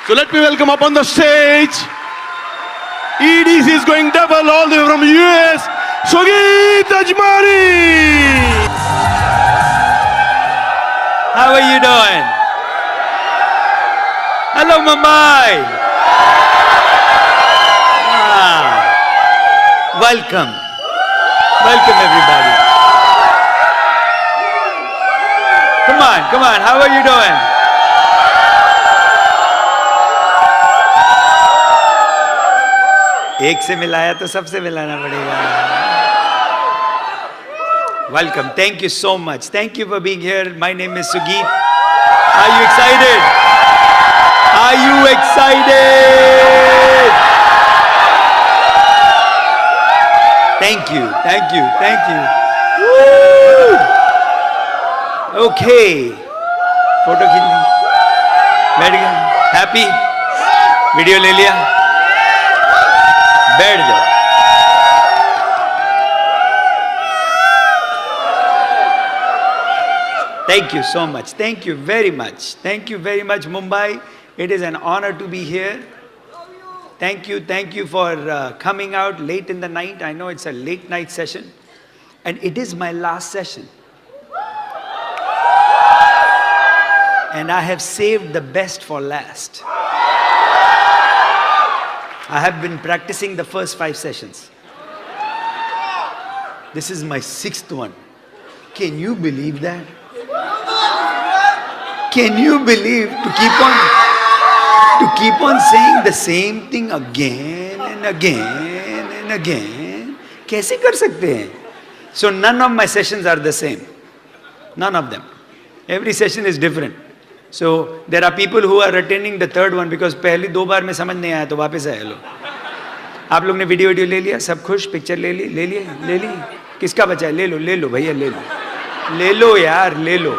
So let me welcome up on the stage. EDC is going double all the way from US, Sugit Ajmani. How are you doing? Hello, Mumbai. Welcome. Welcome, everybody. Come on. How are you doing? एक से मिलाया तो सबसे मिलाना पड़ेगा. Welcome. Thank you so much. Thank you for being here. My name is Sugit. Are you excited? Are you excited? Thank you. Woo! Okay. Photo खींच ली. बैठ गया. Happy? वीडियो ले लिया. बैठ जाओ. Thank you so much. Thank you very much, Mumbai. It is an honor to be here. Thank you for coming out late in the night. I know it's a late night session, and it is my last session. And I have saved the best for last. I have been practicing the first 5 sessions. This is my 6th one. Can you believe that? Can you believe to keep on saying the same thing again and again and again? कैसे कर सकते हैं? So none of my sessions are the same. None of them. Every session is different. So there are people who are attending the 3rd one because पहली 2 बार में समझ नहीं आया तो वापस आए लो. आप लोग ने वीडियो ले लिया, सब खुश, पिक्चर ले ली. किसका बचा है? ले लो भैया, ले लो यार, ले लो.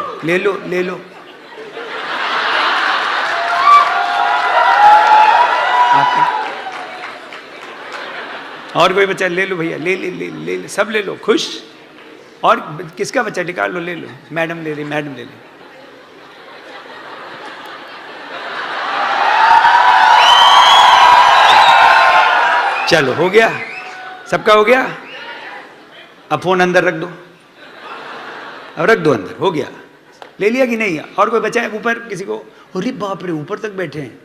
और कोई बच्चा? ले लो भैया, ले सब ले लो, खुश. और किसका बच्चा? निकाल लो, ले लो. मैडम ले ली. चलो, हो गया, सबका हो गया. अब फोन अंदर रख दो. अब रख दो अंदर. हो गया. ले लिया कि नहीं? और कोई बच्चा है ऊपर? किसी को? अरे बाप रे, ऊपर तक बैठे हैं.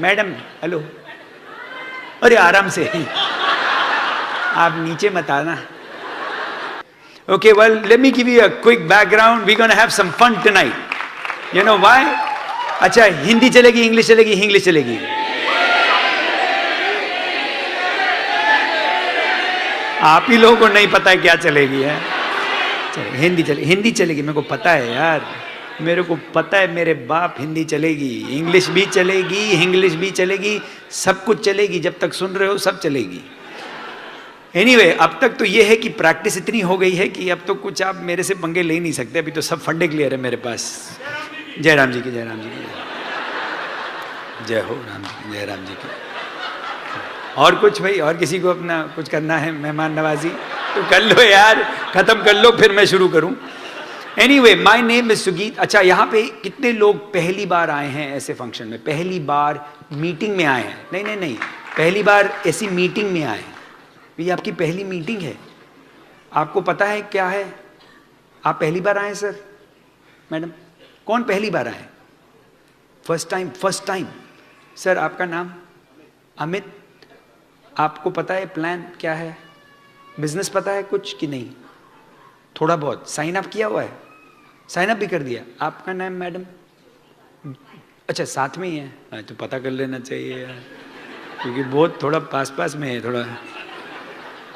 Madam, hello. अरे आराम से, आप नीचे मत आना. Okay, well, let me give you a quick background. We're going to have some fun tonight. You know why? अच्छा, हिंदी चलेगी, इंग्लिश चलेगी. आप ही लोगों को नहीं पता है क्या चलेगी है. हिंदी चलेगी. मेरे को पता है यार, मेरे को पता है. मेरे बाप, हिंदी चलेगी, इंग्लिश भी चलेगी, सब कुछ चलेगी. जब तक सुन रहे हो सब चलेगी. Anyway, अब तक तो ये है कि प्रैक्टिस इतनी हो गई है कि अब तो कुछ आप मेरे से पंगे ले नहीं सकते. अभी तो सब फंडे क्लियर है मेरे पास. जय राम जी की. जय हो राम जी, जय राम जी की. और कुछ भाई, और किसी को अपना कुछ करना है, मेहमान नवाजी, तो कर लो यार, खत्म कर लो, फिर मैं शुरू करूं. Anyway, my name is Sugit. अच्छा, यहाँ पे कितने लोग पहली बार आए हैं ऐसे फंक्शन में? पहली बार मीटिंग में आए हैं? नहीं, पहली बार ऐसी मीटिंग में आए हैं. ये आपकी पहली मीटिंग है. आपको पता है क्या है? आप पहली बार आए सर? मैडम, कौन पहली बार आए? First time. सर, आपका नाम? अमित. आपको पता है प्लान क्या है? बिजनेस पता है कुछ कि नहीं? थोड़ा बहुत. साइन अप किया हुआ है? साइन अप भी कर दिया. आपका नाम मैडम? अच्छा, साथ में ही है. तो पता कर लेना चाहिए यार, क्योंकि बहुत थोड़ा पास में है थोड़ा.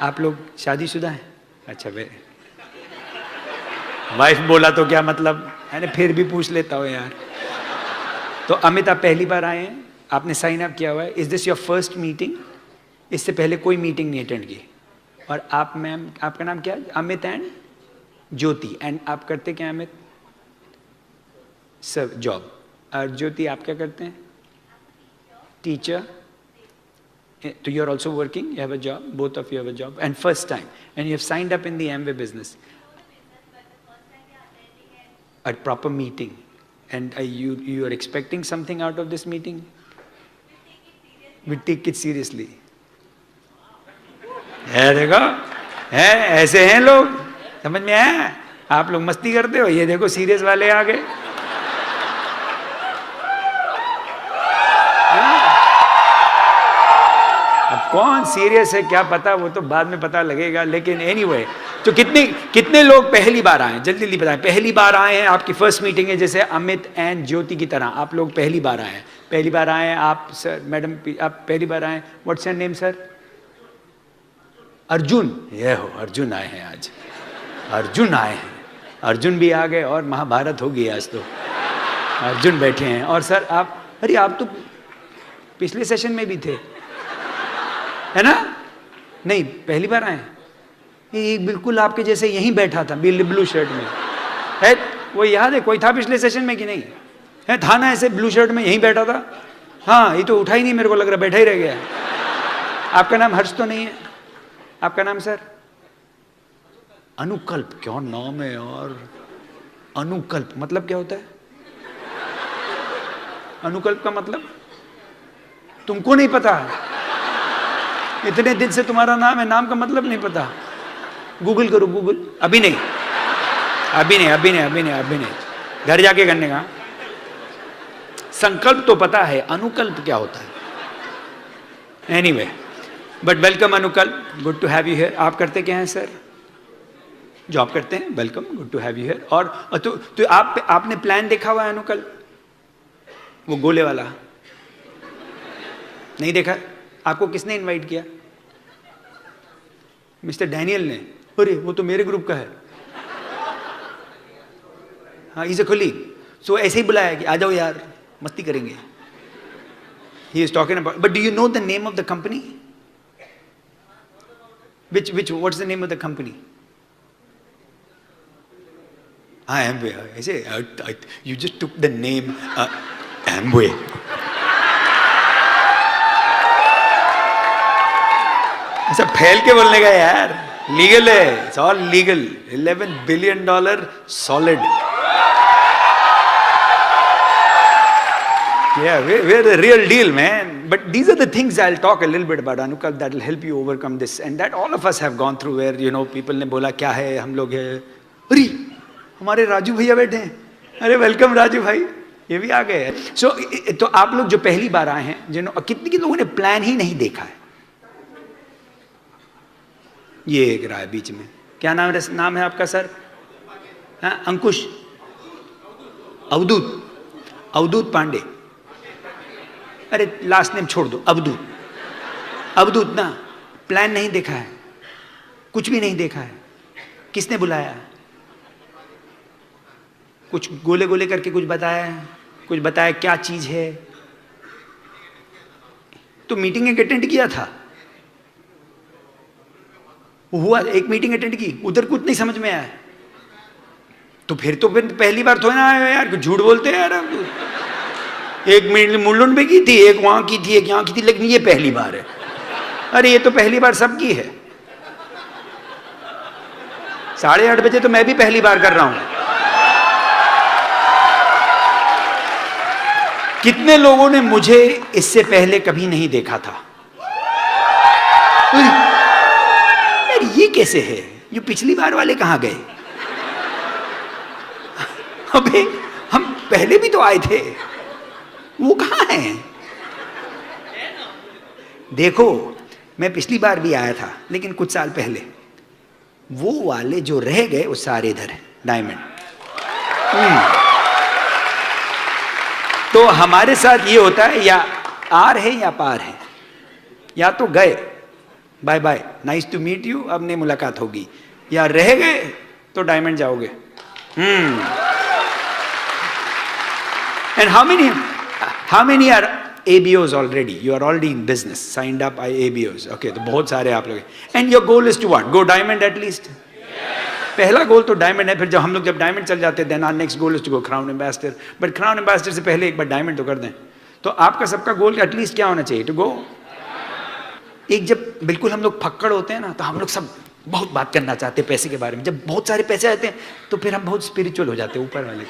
आप लोग शादीशुदा हैं? अच्छा, वे वाइफ बोला तो क्या मतलब है ना, फिर भी पूछ लेता हूँ यार. तो अमित, आप पहली बार आए हैं, आपने साइन अप किया हुआ है. Is this your first meeting? इससे पहले कोई मीटिंग नहीं अटेंड की? और आप मैम, आपका नाम क्या है? Amit and Jyoti. एंड आप करते क्या अमित? Sir, job. और ज्योति, आप क्या करते हैं? Teacher. So you're also working, you have a job, both of you have a job, and first time, and you have signed up in the Amway business. a proper meeting, and you are expecting something out of this meeting. We take it seriously. है देखो, है ऐसे हैं लोग, समझ में आया? आप लोग मस्ती करते हो, ये देखो सीरियस वाले आ गए. अब कौन सीरियस है क्या पता, वो तो बाद में पता लगेगा. लेकिन एनीवे, तो कितने लोग पहली बार आए, जल्दी जल्दी बताएं. पहली बार आए हैं, आपकी फर्स्ट मीटिंग है, जैसे अमित एंड ज्योति की तरह आप लोग पहली बार आए हैं. पहली बार आए हैं आप सर, मैडम आप पहली बार आए. What's your name sir? Arjun. ये हो, अर्जुन आए हैं आज. अर्जुन आए हैं, अर्जुन भी आ गए और महाभारत होगी आज तो. अर्जुन बैठे हैं. और सर आप, अरे आप तो पिछले सेशन में भी थे, है ना? नहीं, पहली बार आए. ये बिल्कुल आपके जैसे यहीं बैठा था, ब्लू शर्ट में है. वो याद है कोई था पिछले सेशन में कि नहीं है? था ना, ऐसे ब्लू शर्ट में यहीं बैठा था. हाँ, ये तो उठा ही नहीं, मेरे को लग रहा बैठा ही रह गया. आपका नाम हर्ष तो नहीं है? आपका नाम सर? अनुकल्प. क्या नाम है यार, अनुकल्प. मतलब क्या होता है अनुकल्प का मतलब? तुमको नहीं पता? इतने दिन से तुम्हारा नाम है, नाम का मतलब नहीं पता? गूगल करो, गूगल. अभी नहीं, अभी नहीं, अभी नहीं, अभी नहीं, अभी नहीं, घर जाके करने का. संकल्प तो पता है, अनुकल्प क्या होता है? Anyway, but welcome Anukalp, good to have you here. आप करते क्या हैं सर? जॉब करते हैं. Welcome, good to have you here. और तो आपने प्लान देखा हुआ है अनुकल्प? वो गोले वाला नहीं देखा? आपको किसने इनवाइट किया? मिस्टर डैनियल ने. अरे वो तो मेरे ग्रुप का है. हाँ, इज अ कलीग. सो ऐसे ही बुलाया कि आ जाओ यार, मस्ती करेंगे. He is talking about, but do you know the name of the company? which what's the name of the company? Amway. I say you just took the name Amway. ऐसा फैल के बोलने का यार. लीगल है, it's all legal. $11 billion solid. Yeah, we're the real deal, man. But these are the things I'll talk a little bit about, Anukalp, that will help you overcome this. And that all of us have gone through, where, you know, people ने बोला क्या है, हम लोग है. अरे हमारे राजू भैया बैठे हैं. अरे वेलकम राजू भाई, ये भी आ गए. So, तो आप लोग जो पहली बार आए हैं, जिन्होंने, कितने लोगों ने प्लान ही नहीं देखा है? ये एक रहा है बीच में. क्या नाम है आपका सर? हाँ, अंकुश. अवधूत पांडे. अरे लास्ट नेम छोड़ दो, अवधूत ना. प्लान नहीं देखा है, कुछ भी नहीं देखा है. किसने बुलाया? कुछ गोले गोले करके कुछ बताया क्या चीज है? तो मीटिंग एक अटेंड किया था, हुआ एक मीटिंग अटेंड की, उधर कुछ नहीं समझ में आया. तो फिर पहली बार थोड़ा ना आया यार, झूठ बोलते हैं यार. एक मुंडन में की थी, एक वहां की थी, एक यहाँ की थी, लेकिन ये पहली बार है. अरे ये तो पहली बार सबकी है. 8:30 बजे तो मैं भी पहली बार कर रहा हूं. कितने लोगों ने मुझे इससे पहले कभी नहीं देखा था? यार ये कैसे है? ये पिछली बार वाले कहां गए? अबे हम पहले भी तो आए थे, वो कहां हैं? देखो, मैं पिछली बार भी आया था, लेकिन कुछ साल पहले. वो वाले जो रह गए वो सारे इधर हैं, डायमंड. तो हमारे साथ ये होता है, या आर है या पार है. या तो गए, bye bye, nice to meet you, अब नहीं मुलाकात होगी. या रह गए तो डायमंड जाओगे. And how many are ABOs already? You are already in business, signed up by ABOs. Okay, तो बहुत सारे आप लोग हैं. And your goal is to what? Go diamond at least? पहला गोल तो डायमंड है. फिर जब डायमंड चल जाते हैं, then our next goal is to go crown ambassador. But crown ambassador से पहले एक बार डायमंड तो कर दें. तो आपका सबका गोल एटलीस्ट क्या होना चाहिए? To go. एक जब बिल्कुल हम लोग फक्कड़ होते हैं ना, तो हम लोग सब बहुत बात करना चाहते हैं पैसे के बारे में। जब बहुत सारे पैसे आते हैं तो फिर हम बहुत स्पिरिचुअल हो जाते हैं ऊपर वाले।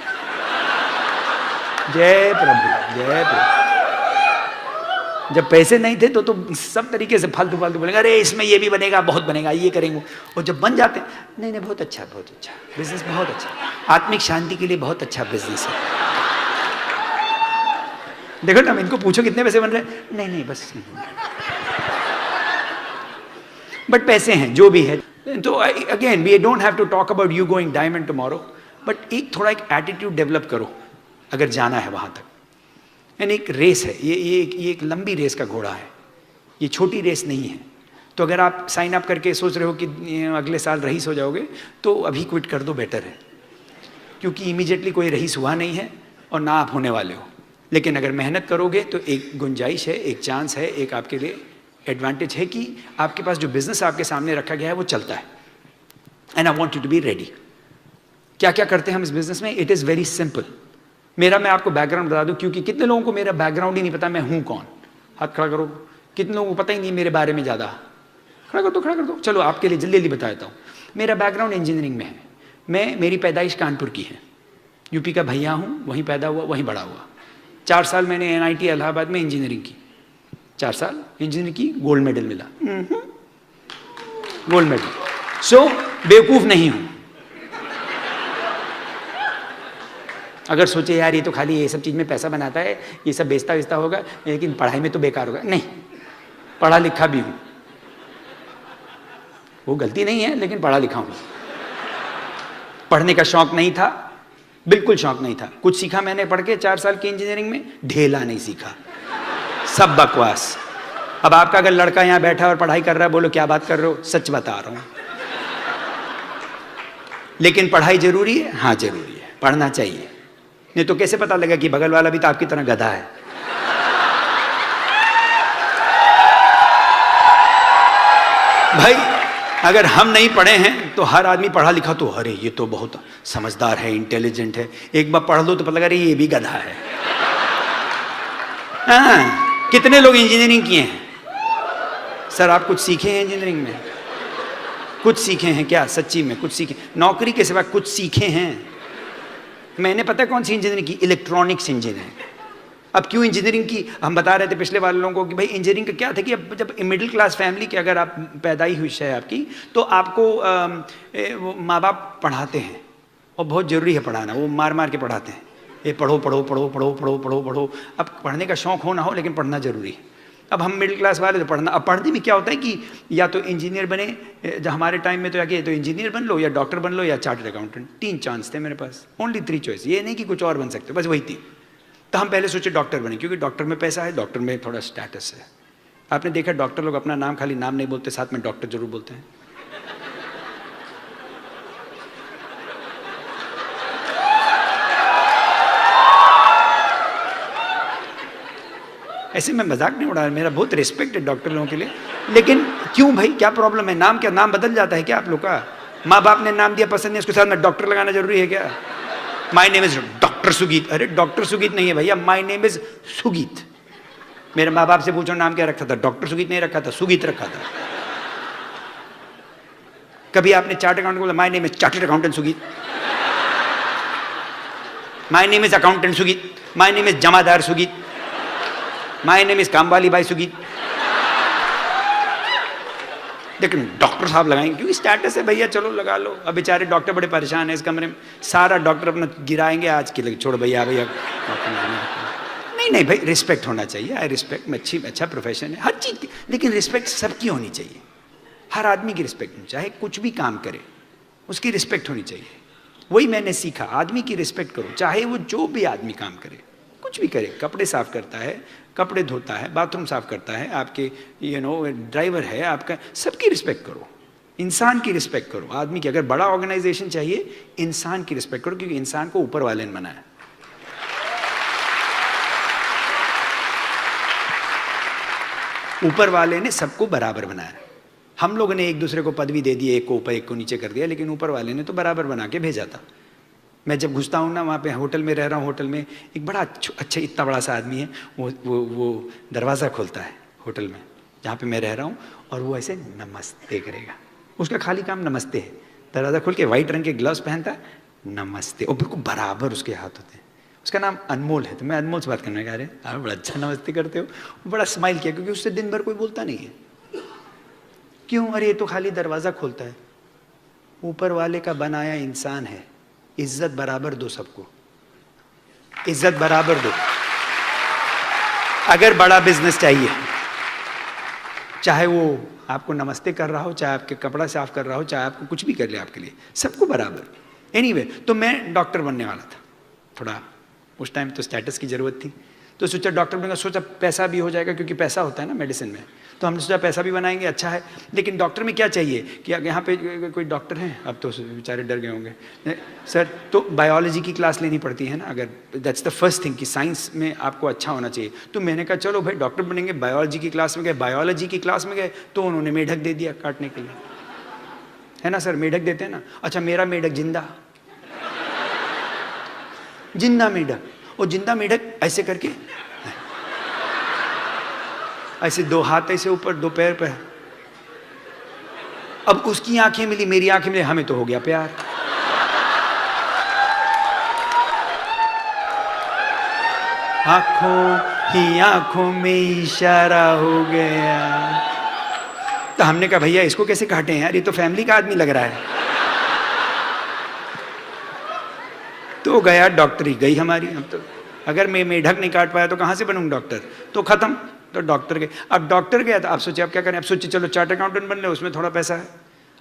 जय प्रभु, जय प्रभु। जब पैसे नहीं थे तो सब तरीके से फालतू फालतू बोलेंगे, अरे इसमें ये भी बनेगा, बहुत बनेगा, ये करेंगे। और जब बन जाते हैं, नहीं नहीं बहुत अच्छा बिजनेस, बहुत अच्छा, आत्मिक शांति के लिए बहुत अच्छा बिजनेस है। देखो ना, इनको पूछो कितने पैसे बन रहे हैं, नहीं नहीं बस नहीं। बट पैसे हैं जो भी है। तो again we don't have to talk about you going diamond tomorrow, but एक थोड़ा एक एटीट्यूड डेवलप करो अगर जाना है वहां तक। यानी एक रेस है, ये एक लंबी रेस का घोड़ा है, ये छोटी रेस नहीं है। तो अगर आप साइन अप करके सोच रहे हो कि अगले साल रईस हो जाओगे, तो अभी क्विट कर दो, बेटर है। क्योंकि इमीडिएटली कोई रईस हुआ नहीं है और ना आप होने वाले हो। लेकिन अगर मेहनत करोगे तो एक गुंजाइश है, एक चांस है, एक आपके लिए एडवांटेज है कि आपके पास जो बिजनेस आपके सामने रखा गया है वो चलता है। And I want you to be ready. क्या क्या करते हैं हम इस बिजनेस में? It is very simple. मैं आपको बैकग्राउंड बता दूं, क्योंकि कितने लोगों को मेरा बैकग्राउंड ही नहीं पता, मैं हूं कौन। हाथ खड़ा करो। कितने लोगों को पता ही नहीं मेरे बारे में ज़्यादा? खड़ा कर दो। चलो आपके लिए जल्दी जल्दी बता देता हूँ। मेरा बैकग्राउंड इंजीनियरिंग में है। मेरी पैदाइश कानपुर की है, यूपी का भैया हूँ, वहीं पैदा हुआ, वहीं बड़ा हुआ। 4 साल मैंने NIT इलाहाबाद में इंजीनियरिंग की, 4 साल इंजीनियरिंग की, गोल्ड मेडल मिला, गोल्ड मेडल। सो बेवकूफ़ नहीं हूँ। अगर सोचे यार ये तो खाली ये सब चीज़ में पैसा बनाता है, ये सब बेचता होगा, लेकिन पढ़ाई में तो बेकार होगा, नहीं, पढ़ा लिखा भी हूँ। वो गलती नहीं है, लेकिन पढ़ा लिखा हूँ। पढ़ने का शौक नहीं था, बिल्कुल शौक नहीं था। कुछ सीखा मैंने पढ़ के 4 साल की इंजीनियरिंग में, ढेला नहीं सीखा, सब बकवास। अब आपका अगर लड़का यहाँ बैठा और पढ़ाई कर रहा है, बोलो क्या बात कर रहे हो? सच बता रहा हूँ। लेकिन पढ़ाई जरूरी है? हाँ जरूरी है, पढ़ना चाहिए। नहीं तो कैसे पता लगा कि बगल वाला भी तो आपकी तरह गधा है? भाई अगर हम नहीं पढ़े हैं तो हर आदमी पढ़ा लिखा तो अरे ये तो बहुत समझदार है, इंटेलिजेंट है। एक बार पढ़ लो तो पता लगा अरे ये भी गधा है। हाँ, कितने लोग इंजीनियरिंग किए हैं? सर आप कुछ सीखे हैं इंजीनियरिंग में? कुछ सीखे हैं क्या? सच्ची में कुछ सीखे? नौकरी के सिवा कुछ सीखे हैं? मैंने पता कौन सी इंजीनियरिंग की? Electronics engineering. अब क्यों इंजीनियरिंग की? हम बता रहे थे पिछले वाले लोगों को कि भाई इंजीनियरिंग का क्या था कि अब जब मिडिल क्लास फैमिली की अगर आप पैदाई हुई है आपकी, तो आपको माँ बाप पढ़ाते हैं और बहुत ज़रूरी है पढ़ाना। वो मार मार के पढ़ाते हैं, ये पढ़ो पढ़ो पढ़ो पढ़ो पढ़ो पढ़ो पढ़ो। अब पढ़ने का शौक़ हो ना हो, लेकिन पढ़ना ज़रूरी है। अब हम मिडिल क्लास वाले तो पढ़ना। अब पढ़ने में क्या होता है कि या तो इंजीनियर बने, जब हमारे टाइम में तो क्या, तो इंजीनियर बन लो या डॉक्टर बन लो या चार्टर्ड अकाउंटेंट। 3 चांस थे मेरे पास, ओनली 3 चॉइस। ये नहीं कि कुछ और बन सकते, बस वही 3। तो हम पहले सोचे डॉक्टर बने, क्योंकि डॉक्टर में पैसा है, डॉक्टर में थोड़ा स्टेटस है। आपने देखा डॉक्टर लोग अपना नाम खाली नाम नहीं बोलते, साथ में डॉक्टर जरूर बोलते हैं। ऐसे मैं मजाक नहीं उड़ा रहा, मेरा बहुत रिस्पेक्ट है डॉक्टर लोगों के लिए। लेकिन क्यों भाई, क्या प्रॉब्लम है? नाम क्या, नाम बदल जाता है क्या आप लोग का? माँ बाप ने नाम दिया, पसंद नहीं, उसके साथ में डॉक्टर लगाना जरूरी है क्या? My name is doctor Sugeet. अरे डॉक्टर सुगीत नहीं है भैया, माय नेम इज सुगीत। मेरे माँ बाप से पूछो नाम क्या रखा था? डॉक्टर सुगीत नहीं रखा था, सुगीत रखा था। कभी आपने चार्टर्ड अकाउंटेंट बोला my name is chartered accountant Sugeet? My name is accountant Sugeet, my name is जमादार सुगीत, माय नेम इज कामवाली बाई सुगीत। लेकिन डॉक्टर साहब लगाएंगे क्योंकि स्टेटस है भैया, चलो लगा लो। अब बेचारे डॉक्टर बड़े परेशान हैं इस कमरे में, सारा डॉक्टर अपना गिराएंगे आज के लिए, छोड़ भैया भैया। नहीं भाई, रिस्पेक्ट होना चाहिए। आई रिस्पेक्ट, अच्छा प्रोफेशन है हर चीज़ की, लेकिन रिस्पेक्ट सबकी होनी चाहिए। हर आदमी की रिस्पेक्ट होनी, चाहे कुछ भी काम करे उसकी रिस्पेक्ट होनी चाहिए। वही मैंने सीखा, आदमी की रिस्पेक्ट करो, चाहे वो जो भी आदमी काम करे, कुछ भी करे। कपड़े साफ करता है, कपड़े धोता है, बाथरूम साफ करता है, आपके ड्राइवर है आपका, सबकी रिस्पेक्ट करो। इंसान की रिस्पेक्ट करो, आदमी की। अगर बड़ा ऑर्गेनाइजेशन चाहिए, इंसान की रिस्पेक्ट करो, क्योंकि इंसान को ऊपर वाले ने बनाया। ऊपर वाले ने सबको बराबर बनाया। हम लोगों ने एक दूसरे को पदवी दे दी, एक को ऊपर एक को नीचे कर दिया, लेकिन ऊपर वाले ने तो बराबर बना के भेजा था। मैं जब घुसता हूँ ना, वहाँ पे होटल में रह रहा हूँ, होटल में एक बड़ा अच्छा इतना बड़ा सा आदमी है, वो दरवाज़ा खोलता है होटल में जहाँ पे मैं रह रहा हूँ, और वो ऐसे नमस्ते करेगा। उसका खाली काम नमस्ते है। दरवाज़ा खोल के वाइट रंग के ग्लव्स पहनता है, नमस्ते, और बिल्कुल बराबर उसके हाथ होते हैं। उसका नाम अनमोल है। तो मैं अनमोल से बात करने कह रहे आप बड़ा अच्छा नमस्ते करते हो। वो बड़ा स्माइल किया, क्योंकि उससे दिन भर कोई बोलता नहीं है। क्यों? अरे ये तो खाली दरवाज़ा खोलता है। ऊपर वाले का बनाया इंसान है, इज्जत बराबर दो सबको, इज्जत बराबर दो। अगर बड़ा बिजनेस चाहिए, चाहे वो आपको नमस्ते कर रहा हो, चाहे आपके कपड़ा साफ कर रहा हो, चाहे आपको कुछ भी कर ले आपके लिए, सबको बराबर। एनीवे, तो मैं डॉक्टर बनने वाला था। थोड़ा उस टाइम तो स्टेटस की ज़रूरत थी, तो सोचा डॉक्टर बनूंगा। सोचा पैसा भी हो जाएगा, क्योंकि पैसा होता है ना मेडिसिन में। तो हमने सोचा पैसा भी बनाएंगे, अच्छा है। लेकिन डॉक्टर में क्या चाहिए कि यहाँ पे कोई डॉक्टर हैं, अब तो बेचारे डर गए होंगे सर, तो बायोलॉजी की क्लास लेनी पड़ती है ना, अगर दैट्स द फर्स्ट थिंग कि साइंस में आपको अच्छा होना चाहिए। तो मैंने कहा चलो भाई डॉक्टर बनेंगे। बायोलॉजी की क्लास में गए, बायोलॉजी की क्लास में गए तो उन्होंने मेढक दे दिया काटने के लिए, है ना सर, मेढक देते हैं ना। अच्छा, मेरा मेढक जिंदा जिंदा मेढक, और जिंदा मेढक ऐसे करके, ऐसे दो हाथ ऐसे ऊपर, दो पैर पर। अब उसकी आंखें मिली, मेरी आंखें मिली, हमें तो हो गया प्यार। आंखों ही आंखों में इशारा हो गया। तो हमने कहा भैया इसको कैसे काटे यार, ये तो फैमिली का आदमी लग रहा है। तो गया डॉक्टरी गई हमारी। हम तो अगर मैं मेढक नहीं काट पाया तो कहाँ से बनूंगा डॉक्टर, तो खत्म। तो डॉक्टर गए। अब डॉक्टर गया तो आप सोचे अब क्या करें, अब सोचे चलो चार्ट अकाउंटेंट बन ले, उसमें थोड़ा पैसा है।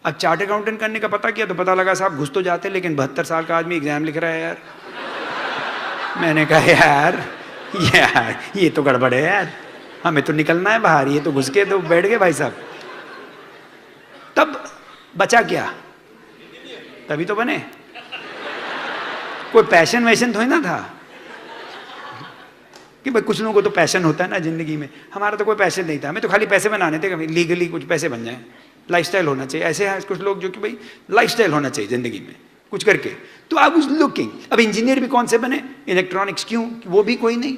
अब चार्ट अकाउंटेंट करने का पता किया तो पता लगा साहब घुस तो जाते, लेकिन 72 साल का आदमी एग्जाम लिख रहा है यार। मैंने कहा यार ये तो गड़बड़ है यार, हमें तो निकलना है बाहर, ये तो घुस के तो बैठ गए भाई साहब। तब बचा क्या, तभी तो बने। कोई पैशन वैशन थोड़ी ना था कि भाई कुछ लोगों को तो पैशन होता है ना जिंदगी में। हमारा तो कोई पैशन नहीं था, हमें तो खाली पैसे बनाने थे, लीगली कुछ पैसे बन जाए, लाइफस्टाइल होना चाहिए। ऐसे हैं कुछ लोग जो कि भाई लाइफस्टाइल होना चाहिए जिंदगी में कुछ करके। तो आप उस लुकिंग, अब इंजीनियर भी कौन से बने, इलेक्ट्रॉनिक्स, क्यों? वो भी कोई नहीं,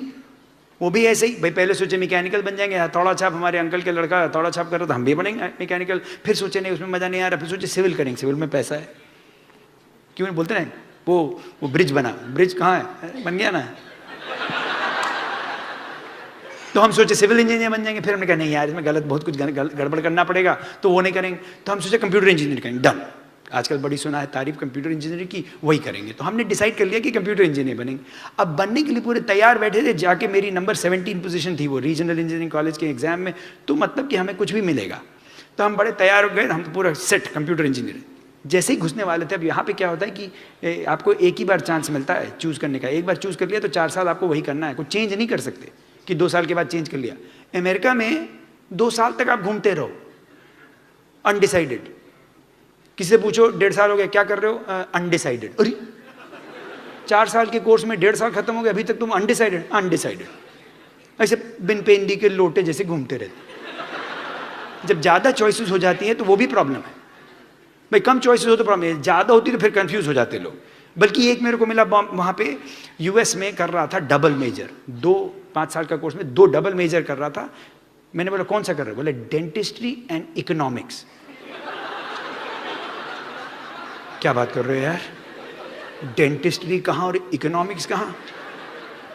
वो भी ऐसे ही भाई। पहले सोचे मैकेनिकल बन जाएंगे, हथौड़ा छाप, हमारे अंकल के लड़का हथौड़ा छाप कर रहा था, हम भी बनेंगे मैकेनिकल। फिर सोचे नहीं उसमें मजा नहीं आ रहा, फिर सोचे सिविल करेंगे, सिविल में पैसा है। क्यों नहीं बोलते ना, वो ब्रिज बना, ब्रिज कहाँ है, बन गया ना। तो हम सोचे सिविल इंजीनियर बन जाएंगे। फिर हमने कहा नहीं यार इसमें गलत, बहुत कुछ गड़बड़ करना पड़ेगा, तो वो नहीं करेंगे। तो हम सोचे कंप्यूटर इंजीनियर करेंगे, डन। आजकल बड़ी सुना है तारीफ कंप्यूटर इंजीनियर की, वही करेंगे। तो हमने डिसाइड कर लिया कि कंप्यूटर इंजीनियर बनेंगे। अब बनने के लिए पूरे तैयार बैठे थे, जाके मेरी नंबर 17 पोजीशन थी वो रीजनल इंजीनियरिंग कॉलेज के एग्जाम में, तो मतलब कि हमें कुछ भी मिलेगा। तो हम बड़े तैयार हो गए, हम तो पूरा सेट कंप्यूटर इंजीनियर। जैसे ही घुसने वाले थे, अब यहाँ पे क्या होता है कि आपको एक ही बार चांस मिलता है चूज करने का। एक बार चूज कर लिया तो 4 साल आपको वही करना है, कुछ चेंज नहीं कर सकते कि 2 साल के बाद चेंज कर लिया। अमेरिका में 2 साल तक आप घूमते रहो अनडिसाइडेड। किसी से पूछो 1.5 साल हो गया क्या कर रहे हो, अनडिसाइडेड। अरे 4 साल के कोर्स में 1.5 साल खत्म हो गया, अभी तक तुम अनडिसाइडेड अनडिसाइडेड। ऐसे बिन पेंदी के लोटे जैसे घूमते रहते। जब ज्यादा चॉइसेस हो जाती है तो वो भी प्रॉब्लम है भाई। कम चॉइसेस हो तो प्रॉब्लम है, ज्यादा होती तो फिर कंफ्यूज हो जाते लोग। बल्कि एक मेरे को मिला वहां पे यूएस में कर रहा था डबल मेजर, 5 साल का कोर्स में 2 डबल मेजर कर रहा था। मैंने बोला कौन सा कर रहे हो, बोले डेंटिस्ट्री एंड इकोनॉमिक्स। क्या बात कर रहे हो यार, डेंटिस्ट्री कहाँ और इकोनॉमिक्स कहाँ।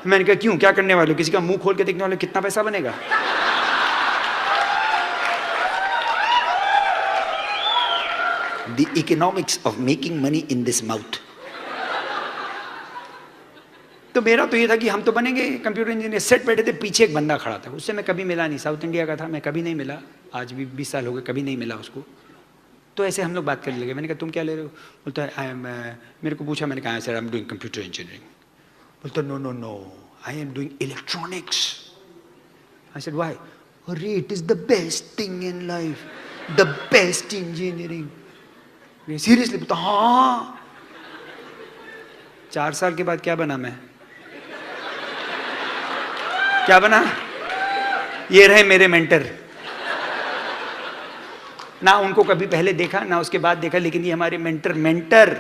मैंने कहा क्यों, क्या करने वाले हो, किसी का मुंह खोल के देखने वाले, कितना पैसा बनेगा। The economics of making money in this mouth। तो मेरा तो ये था कि हम तो बनेंगे कंप्यूटर इंजीनियर। सेट बैठे थे, पीछे एक बंदा खड़ा था, उससे मैं कभी मिला नहीं, साउथ इंडिया का था, मैं कभी नहीं मिला, आज भी 20 साल हो गए कभी नहीं मिला उसको। तो ऐसे हम लोग बात करने लगे। मैंने कहा तुम क्या ले रहे हो, बोलता है मेरे को पूछा, मैंने कहा sir I am doing computer engineering. बोलता no I am doing electronics. I said why, अरे it is the best thing in life, the best engineering. Seriously बोलता हाँ। 4 साल के बाद क्या बना मैं, क्या बना, ये रहे मेरे मेंटर। ना उनको कभी पहले देखा ना उसके बाद देखा, लेकिन ये हमारे मेंटर।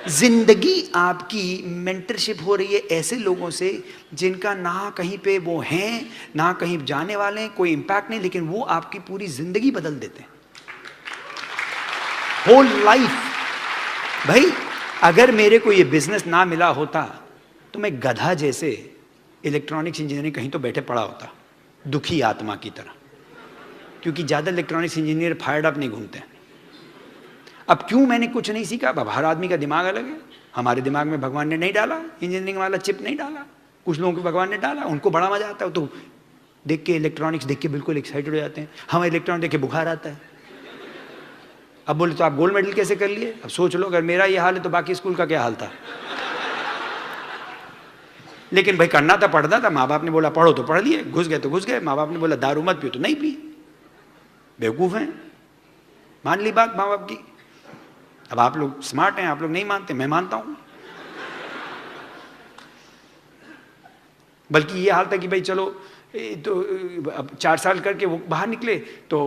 जिंदगी आपकी मेंटरशिप हो रही है ऐसे लोगों से जिनका ना कहीं पे वो हैं ना कहीं जाने वाले हैं, कोई इंपैक्ट नहीं, लेकिन वो आपकी पूरी जिंदगी बदल देते हैं। Whole life. भाई अगर मेरे को ये बिजनेस ना मिला होता तो मैं गधा जैसे इलेक्ट्रॉनिक्स इंजीनियरिंग कहीं तो बैठे पड़ा होता, दुखी आत्मा की तरह, क्योंकि ज़्यादा इलेक्ट्रॉनिक्स इंजीनियर फायर्ड अप नहीं घूमते हैं। अब क्यों मैंने कुछ नहीं सीखा? अब हर आदमी का दिमाग अलग है। हमारे दिमाग में भगवान ने नहीं डाला इंजीनियरिंग वाला चिप, नहीं डाला। कुछ लोगों को भगवान ने डाला, उनको बड़ा मजा आता है, तो देख के इलेक्ट्रॉनिक्स देख के बिल्कुल एक्साइटेड हो जाते हैं। हमें इलेक्ट्रॉनिक देख के बुखार आता है। अब बोले तो आप गोल्ड मेडल कैसे कर लिए? अब सोच लो, अगर मेरा ये हाल है तो बाकी स्कूल का क्या हाल था। लेकिन भाई करना था, पढ़ना था। माँ बाप ने बोला पढ़ो तो पढ़ लिए, घुस गए तो घुस गए। माँ बाप ने बोला दारू मत पियो तो नहीं पी। बेवकूफ हैं, मान ली बात माँ बाप की। अब आप लोग स्मार्ट हैं, आप लोग नहीं मानते, मैं मानता हूं। बल्कि ये हाल था कि भाई चलो तो अब 4 साल करके वो बाहर निकले, तो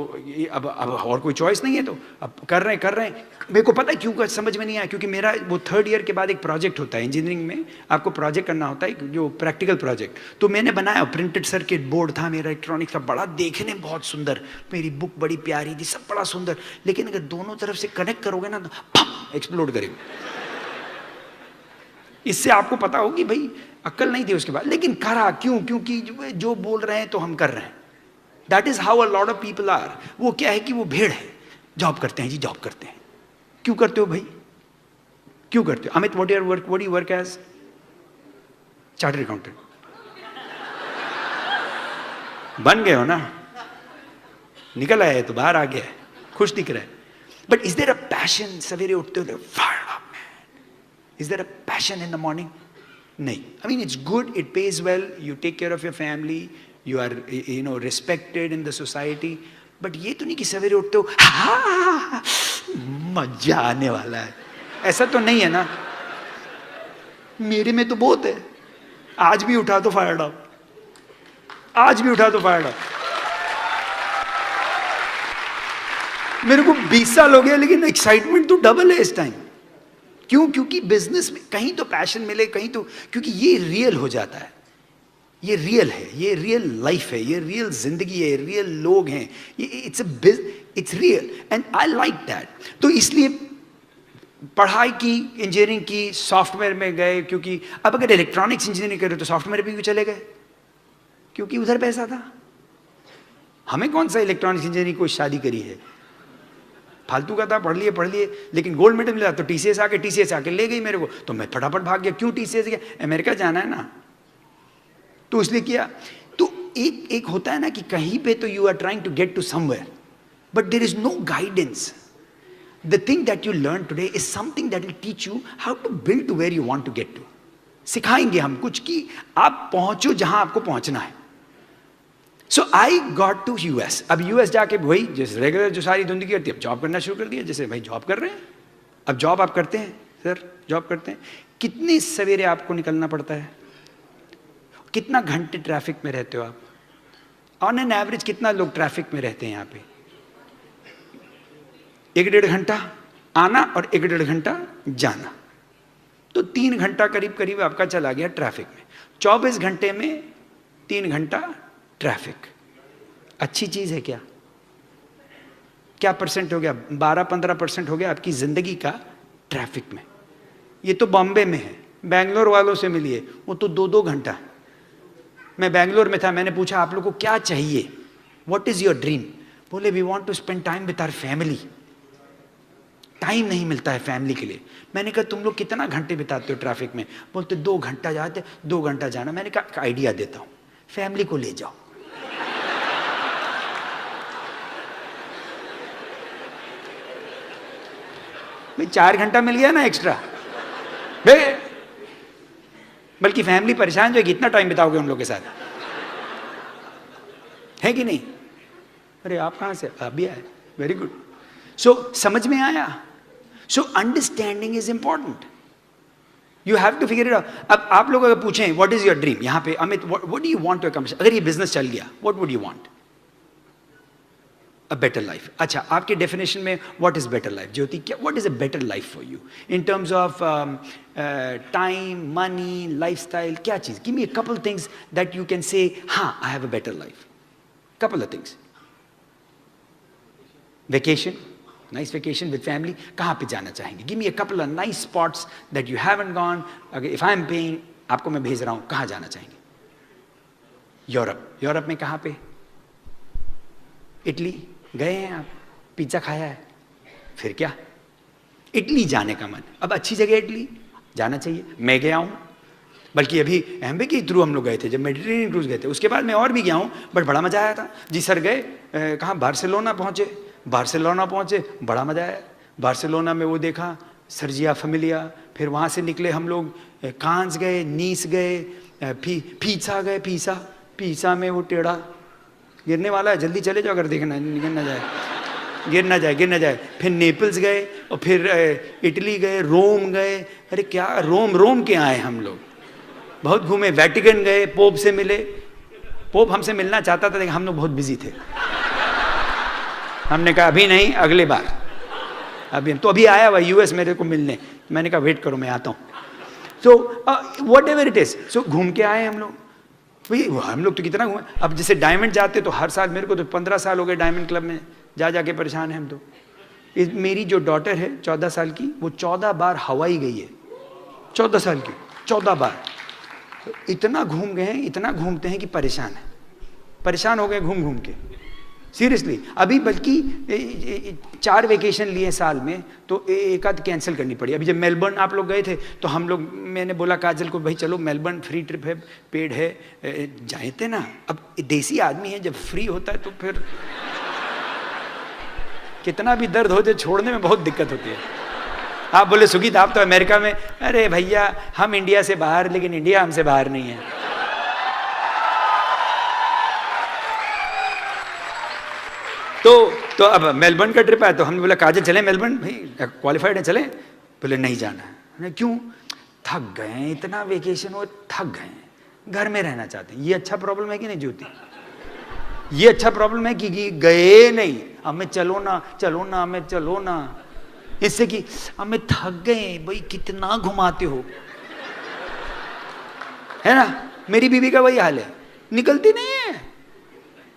अब और कोई चॉइस नहीं है, तो अब कर रहे हैं। मेरे को पता है क्यों समझ में नहीं आया, क्योंकि मेरा वो 3rd ईयर के बाद एक प्रोजेक्ट होता है इंजीनियरिंग में, आपको प्रोजेक्ट करना होता है जो प्रैक्टिकल प्रोजेक्ट। तो मैंने बनाया, प्रिंटेड सर्किट बोर्ड था मेरा इलेक्ट्रॉनिक्स का, बड़ा देखने में बहुत सुंदर, मेरी बुक बड़ी प्यारी थी, सब बड़ा सुंदर। लेकिन अगर दोनों तरफ से कनेक्ट करोगे ना तो एक्सप्लोड करेगा। इससे आपको पता होगी भाई अक्ल नहीं थी उसके बाद, लेकिन करा क्यों? क्योंकि जो बोल रहे हैं तो हम कर रहे हैं। That is how a lot of people are. वो क्या है कि वो भेड़ है, जॉब करते हैं जी, जॉब करते हैं। क्यों करते हो भाई, क्यों करते हो? Amit, what do you work as? Chartered accountant. बन गए हो ना, निकल आए तो बाहर आ गया, खुश दिख रहा है। But is there a passion? सवेरे उठते हो fire up man, is there a passion in the morning? नहीं। I mean it's good, it pays well, you take care of your family, you are respected in the society, but ये तो नहीं कि सवेरे उठते हो हाँ मजा आने वाला है, ऐसा तो नहीं है ना। मेरे में तो बहुत है, आज भी उठा तो फायर अप, आज भी उठा तो फायर अप। मेरे को 20 साल हो गया, लेकिन एक्साइटमेंट तो डबल है इस टाइम। क्यों? क्योंकि बिजनेस में कहीं तो पैशन मिले, कहीं तो, क्योंकि ये रियल हो जाता है, ये रियल है, ये रियल लाइफ है, ये रियल जिंदगी है, रियल लोग हैं, ये it's real and I like that. तो इसलिए पढ़ाई की, इंजीनियरिंग की, सॉफ्टवेयर में गए, क्योंकि अब अगर इलेक्ट्रॉनिक्स इंजीनियरिंग करे तो सॉफ्टवेयर भी चले गए, क्योंकि उधर पैसा था। हमें कौन सा इलेक्ट्रॉनिक्स इंजीनियरिंग कोई शादी करी है, फालतू का था, पढ़ लिए, लेकिन गोल्ड मेडल मिला तो टीसीएस आके ले गई मेरे को, तो मैं फटाफट भाग गया। क्यों टीसीएस गया? अमेरिका जाना है ना, तो इसलिए किया। तो एक होता है ना कि कहीं पे तो you are trying to get to somewhere, but there is no guidance. The thing that you learn today is something that will teach you how to build to where you want to get to. सिखाएंगे हम कुछ कि आप पहुंचो जहां आपको पहुंचना है। सो आई गॉट टू यूएस। अब यूएस जाके वही जैसे रेगुलर जो सारी जिंदगी करती है, अब जॉब करना शुरू कर दिया। जैसे भाई जॉब कर रहे हैं, अब जॉब आप करते हैं सर, जॉब करते हैं, कितने सवेरे आपको निकलना पड़ता है, कितना घंटे ट्रैफिक में रहते हो आप? ऑन एन एवरेज कितना लोग ट्रैफिक में रहते हैं यहाँ पे? 1-1.5 घंटा आना और 1-1.5 घंटा जाना, तो 3 घंटा करीब आपका चला गया ट्रैफिक में। 24 घंटे में 3 घंटा ट्रैफिक। अच्छी चीज है क्या? क्या परसेंट हो गया? 12-15% हो गया आपकी जिंदगी का ट्रैफिक में। ये तो बॉम्बे में है, बैंगलोर वालों से मिलिए, वो तो 2-2 घंटा। मैं बैंगलोर में था, मैंने पूछा आप लोग को क्या चाहिए, व्हाट इज योर ड्रीम? बोले we want to spend time with our family. Time नहीं मिलता है फैमिली के लिए। मैंने कहा तुम लोग कितना घंटे बिताते हो ट्रैफिक में? बोलते 2 घंटा जाते, 2 घंटा जाना। मैंने कहा आइडिया देता हूं, फैमिली को ले जाओ। भाई 4 घंटा मिल गया ना एक्स्ट्रा। बल्कि फैमिली परेशान जो कितना टाइम बिताओगे उन लोगों के साथ, है कि नहीं? अरे आप कहां से? अभी आए, वेरी गुड। सो समझ में आया? So understanding is important, you have to figure it out. अब आप लोग अगर पूछें व्हाट इज योर ड्रीम, यहां पे Amit what do you want to accomplish, अगर ये बिजनेस चल गया what would you want? A better life. अच्छा, आपके डेफिनेशन में what is better life? Jyoti, क्या what is a better life for you in terms of time, money, lifestyle? क्या चीज? Give me a couple things that you can say हाँ I have a better life. Couple of things. Vacation, nice vacation with family, कहाँ पे जाना चाहेंगे? Give me a couple of nice spots that you haven't gone, अगर if I am paying, आपको मैं भेज रहा हूँ, कहाँ जाना चाहेंगे? यूरोप। यूरोप में कहाँ पे? इटली गए हैं आप? पिज्जा खाया है? फिर क्या? इटली जाने का मन, अब अच्छी जगह इटली जाना चाहिए। मैं गया हूँ, बल्कि अभी एम्बे के थ्रू हम लोग गए थे जब मेडिटेरेनियन क्रूज गए थे, उसके बाद मैं और भी गया हूँ, बट बड़ा मजा आया था जी सर। गए कहाँ? बार्सिलोना पहुँचे। बार्सिलोना पहुँचे, बड़ा मजा आया। बार्सिलोना में वो देखा सर्जिया फैमिलिया, फिर वहाँ से निकले हम लोग कांस गए, नीस गए, पीसा गए। पीसा में वो टेढ़ा गिरने वाला है, जल्दी चले जाओ अगर देखना गिर ना जाए। फिर नेपल्स गए और फिर इटली गए, रोम गए। अरे क्या रोम के आए हम लोग, बहुत घूमे। वेटिकन गए, पोप से मिले। पोप हमसे मिलना चाहता था लेकिन हम लोग बहुत बिजी थे। हमने कहा अभी नहीं, अगले बार। अभी आया हुआ यूएस मेरे को मिलने, मैंने कहा वेट करो मैं आता हूँ। So whatever it is, so घूम के आए हम लोग। भाई हम लोग तो कितना घूमे। अब जैसे डायमंड जाते तो हर साल, मेरे को तो 15 साल हो गए डायमंड क्लब में जाके परेशान है हम तो। मेरी जो डॉटर है 14 साल की, वो 14 बार हवाई गई है। 14 साल की 14 बार। तो इतना घूम गए हैं, इतना घूमते हैं कि परेशान हो गए घूम के, सीरियसली। अभी बल्कि 4 वेकेशन लिए साल में, तो एक आध कैंसिल करनी पड़ी। अभी जब मेलबर्न आप लोग गए थे तो हम लोग, मैंने बोला काजल को, भाई चलो मेलबर्न फ्री ट्रिप है, पेड है, जाए थे ना। अब देसी आदमी है, जब फ्री होता है तो फिर कितना भी दर्द हो जाए छोड़ने में बहुत दिक्कत होती है। आप बोले सुगीत आप तो अमेरिका में, अरे भैया हम इंडिया से बाहर, लेकिन इंडिया हमसे बाहर नहीं है। तो अब मेलबर्न का ट्रिप आया तो हमने बोला काजल चले मेलबर्न, भाई क्वालिफाइड है चले? बोले नहीं जाना है। क्यों? थक गए हैं, इतना वेकेशन हो, थक गए हैं, घर में रहना चाहते हैं। ये अच्छा प्रॉब्लम है कि नहीं ज्योति? ये अच्छा प्रॉब्लम है कि गए नहीं, हमें चलो ना, इससे कि हमें थक गए। भाई कितना घुमाते हो, है ना? मेरी बीवी का वही हाल है, निकलती नहीं है।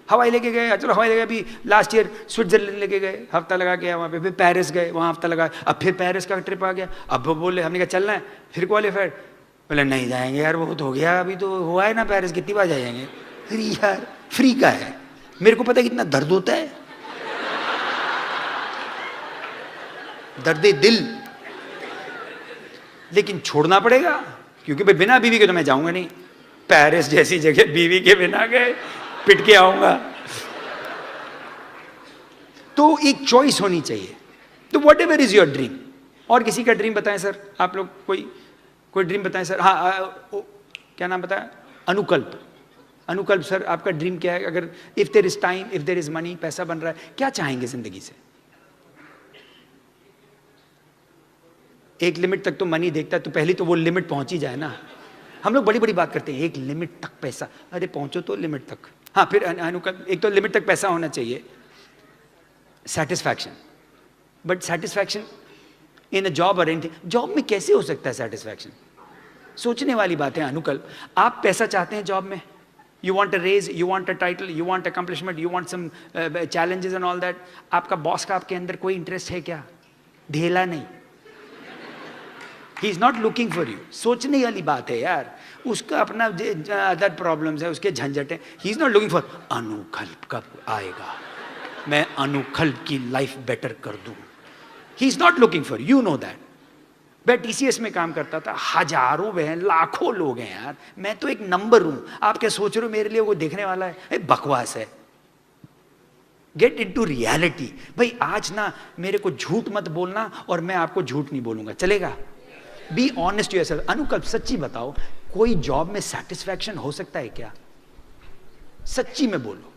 हवाई लेके गए, चलो हवाई लेके, अभी लास्ट ईयर स्विट्जरलैंड लेके गए, हफ्ता लगा के वहाँ पे, फिर पेरिस गए, वहाँ हफ्ता लगा। अब फिर पेरिस का ट्रिप आ गया। अब वो बोले, हमने कहा चलना है, फिर क्वालिफाइड। बोले नहीं जाएंगे यार, बहुत हो गया, अभी तो हुआ है ना पेरिस, कितनी बार जाएंगे? फिर यार फ्री का है, मेरे को पता है कितना दर्द होता है, दर्द दिल, लेकिन छोड़ना पड़ेगा, क्योंकि भाई बिना बीवी के तो मैं जाऊंगा नहीं। पेरिस जैसी जगह बीवी के बिना गए पिट के आऊंगा। तो एक चॉइस होनी चाहिए। तो what ever is your dream. और किसी का ड्रीम बताएं सर, आप लोग कोई ड्रीम बताएं सर। हाँ, क्या नाम बताया? अनुकल्प सर, आपका ड्रीम क्या है? अगर if there is time, if there is money, पैसा बन रहा है, क्या चाहेंगे जिंदगी से? एक लिमिट तक तो मनी देखता है, तो पहले तो वो लिमिट पहुंच ही जाए ना। हम लोग बड़ी बड़ी बात करते हैं, एक लिमिट तक पैसा, अरे पहुंचो तो लिमिट तक। हाँ, फिर अनुकल्प, एक तो लिमिट तक पैसा होना चाहिए, satisfaction. But satisfaction in a job और एनीथिंग, जॉब में कैसे हो सकता है सेटिस्फैक्शन? सोचने वाली बात है अनुकल्प। आप पैसा चाहते हैं जॉब में, you want a raise, you want a title, you want accomplishment, you want some challenges and all that. आपका बॉस का आपके अंदर कोई इंटरेस्ट है क्या? ढेला नहीं। He is not looking for you. सोचने वाली बात है यार, उसका अपना अदर प्रॉब्लम्स है, उसके झंझट है। ही इज नॉट लुकिंग फॉर अनुकल्प कब आएगा, मैं अनुकल्प की लाइफ बेटर कर दूं। ही is not looking for, you know that. मैं टीसीएस में काम करता था, हजारों हैं, लाखों लोग हैं यार, मैं तो एक नंबर हूं। आप क्या सोच रहे हो मेरे लिए वो देखने वाला है? बकवास है। Get into reality. भाई आज ना मेरे को झूठ मत बोलना और मैं आपको झूठ नहीं बोलूंगा, चलेगा? Be honest yourself. अनुकल्प सच्ची बताओ, कोई जॉब में सेटिस्फैक्शन हो सकता है क्या? सच्ची में बोलो,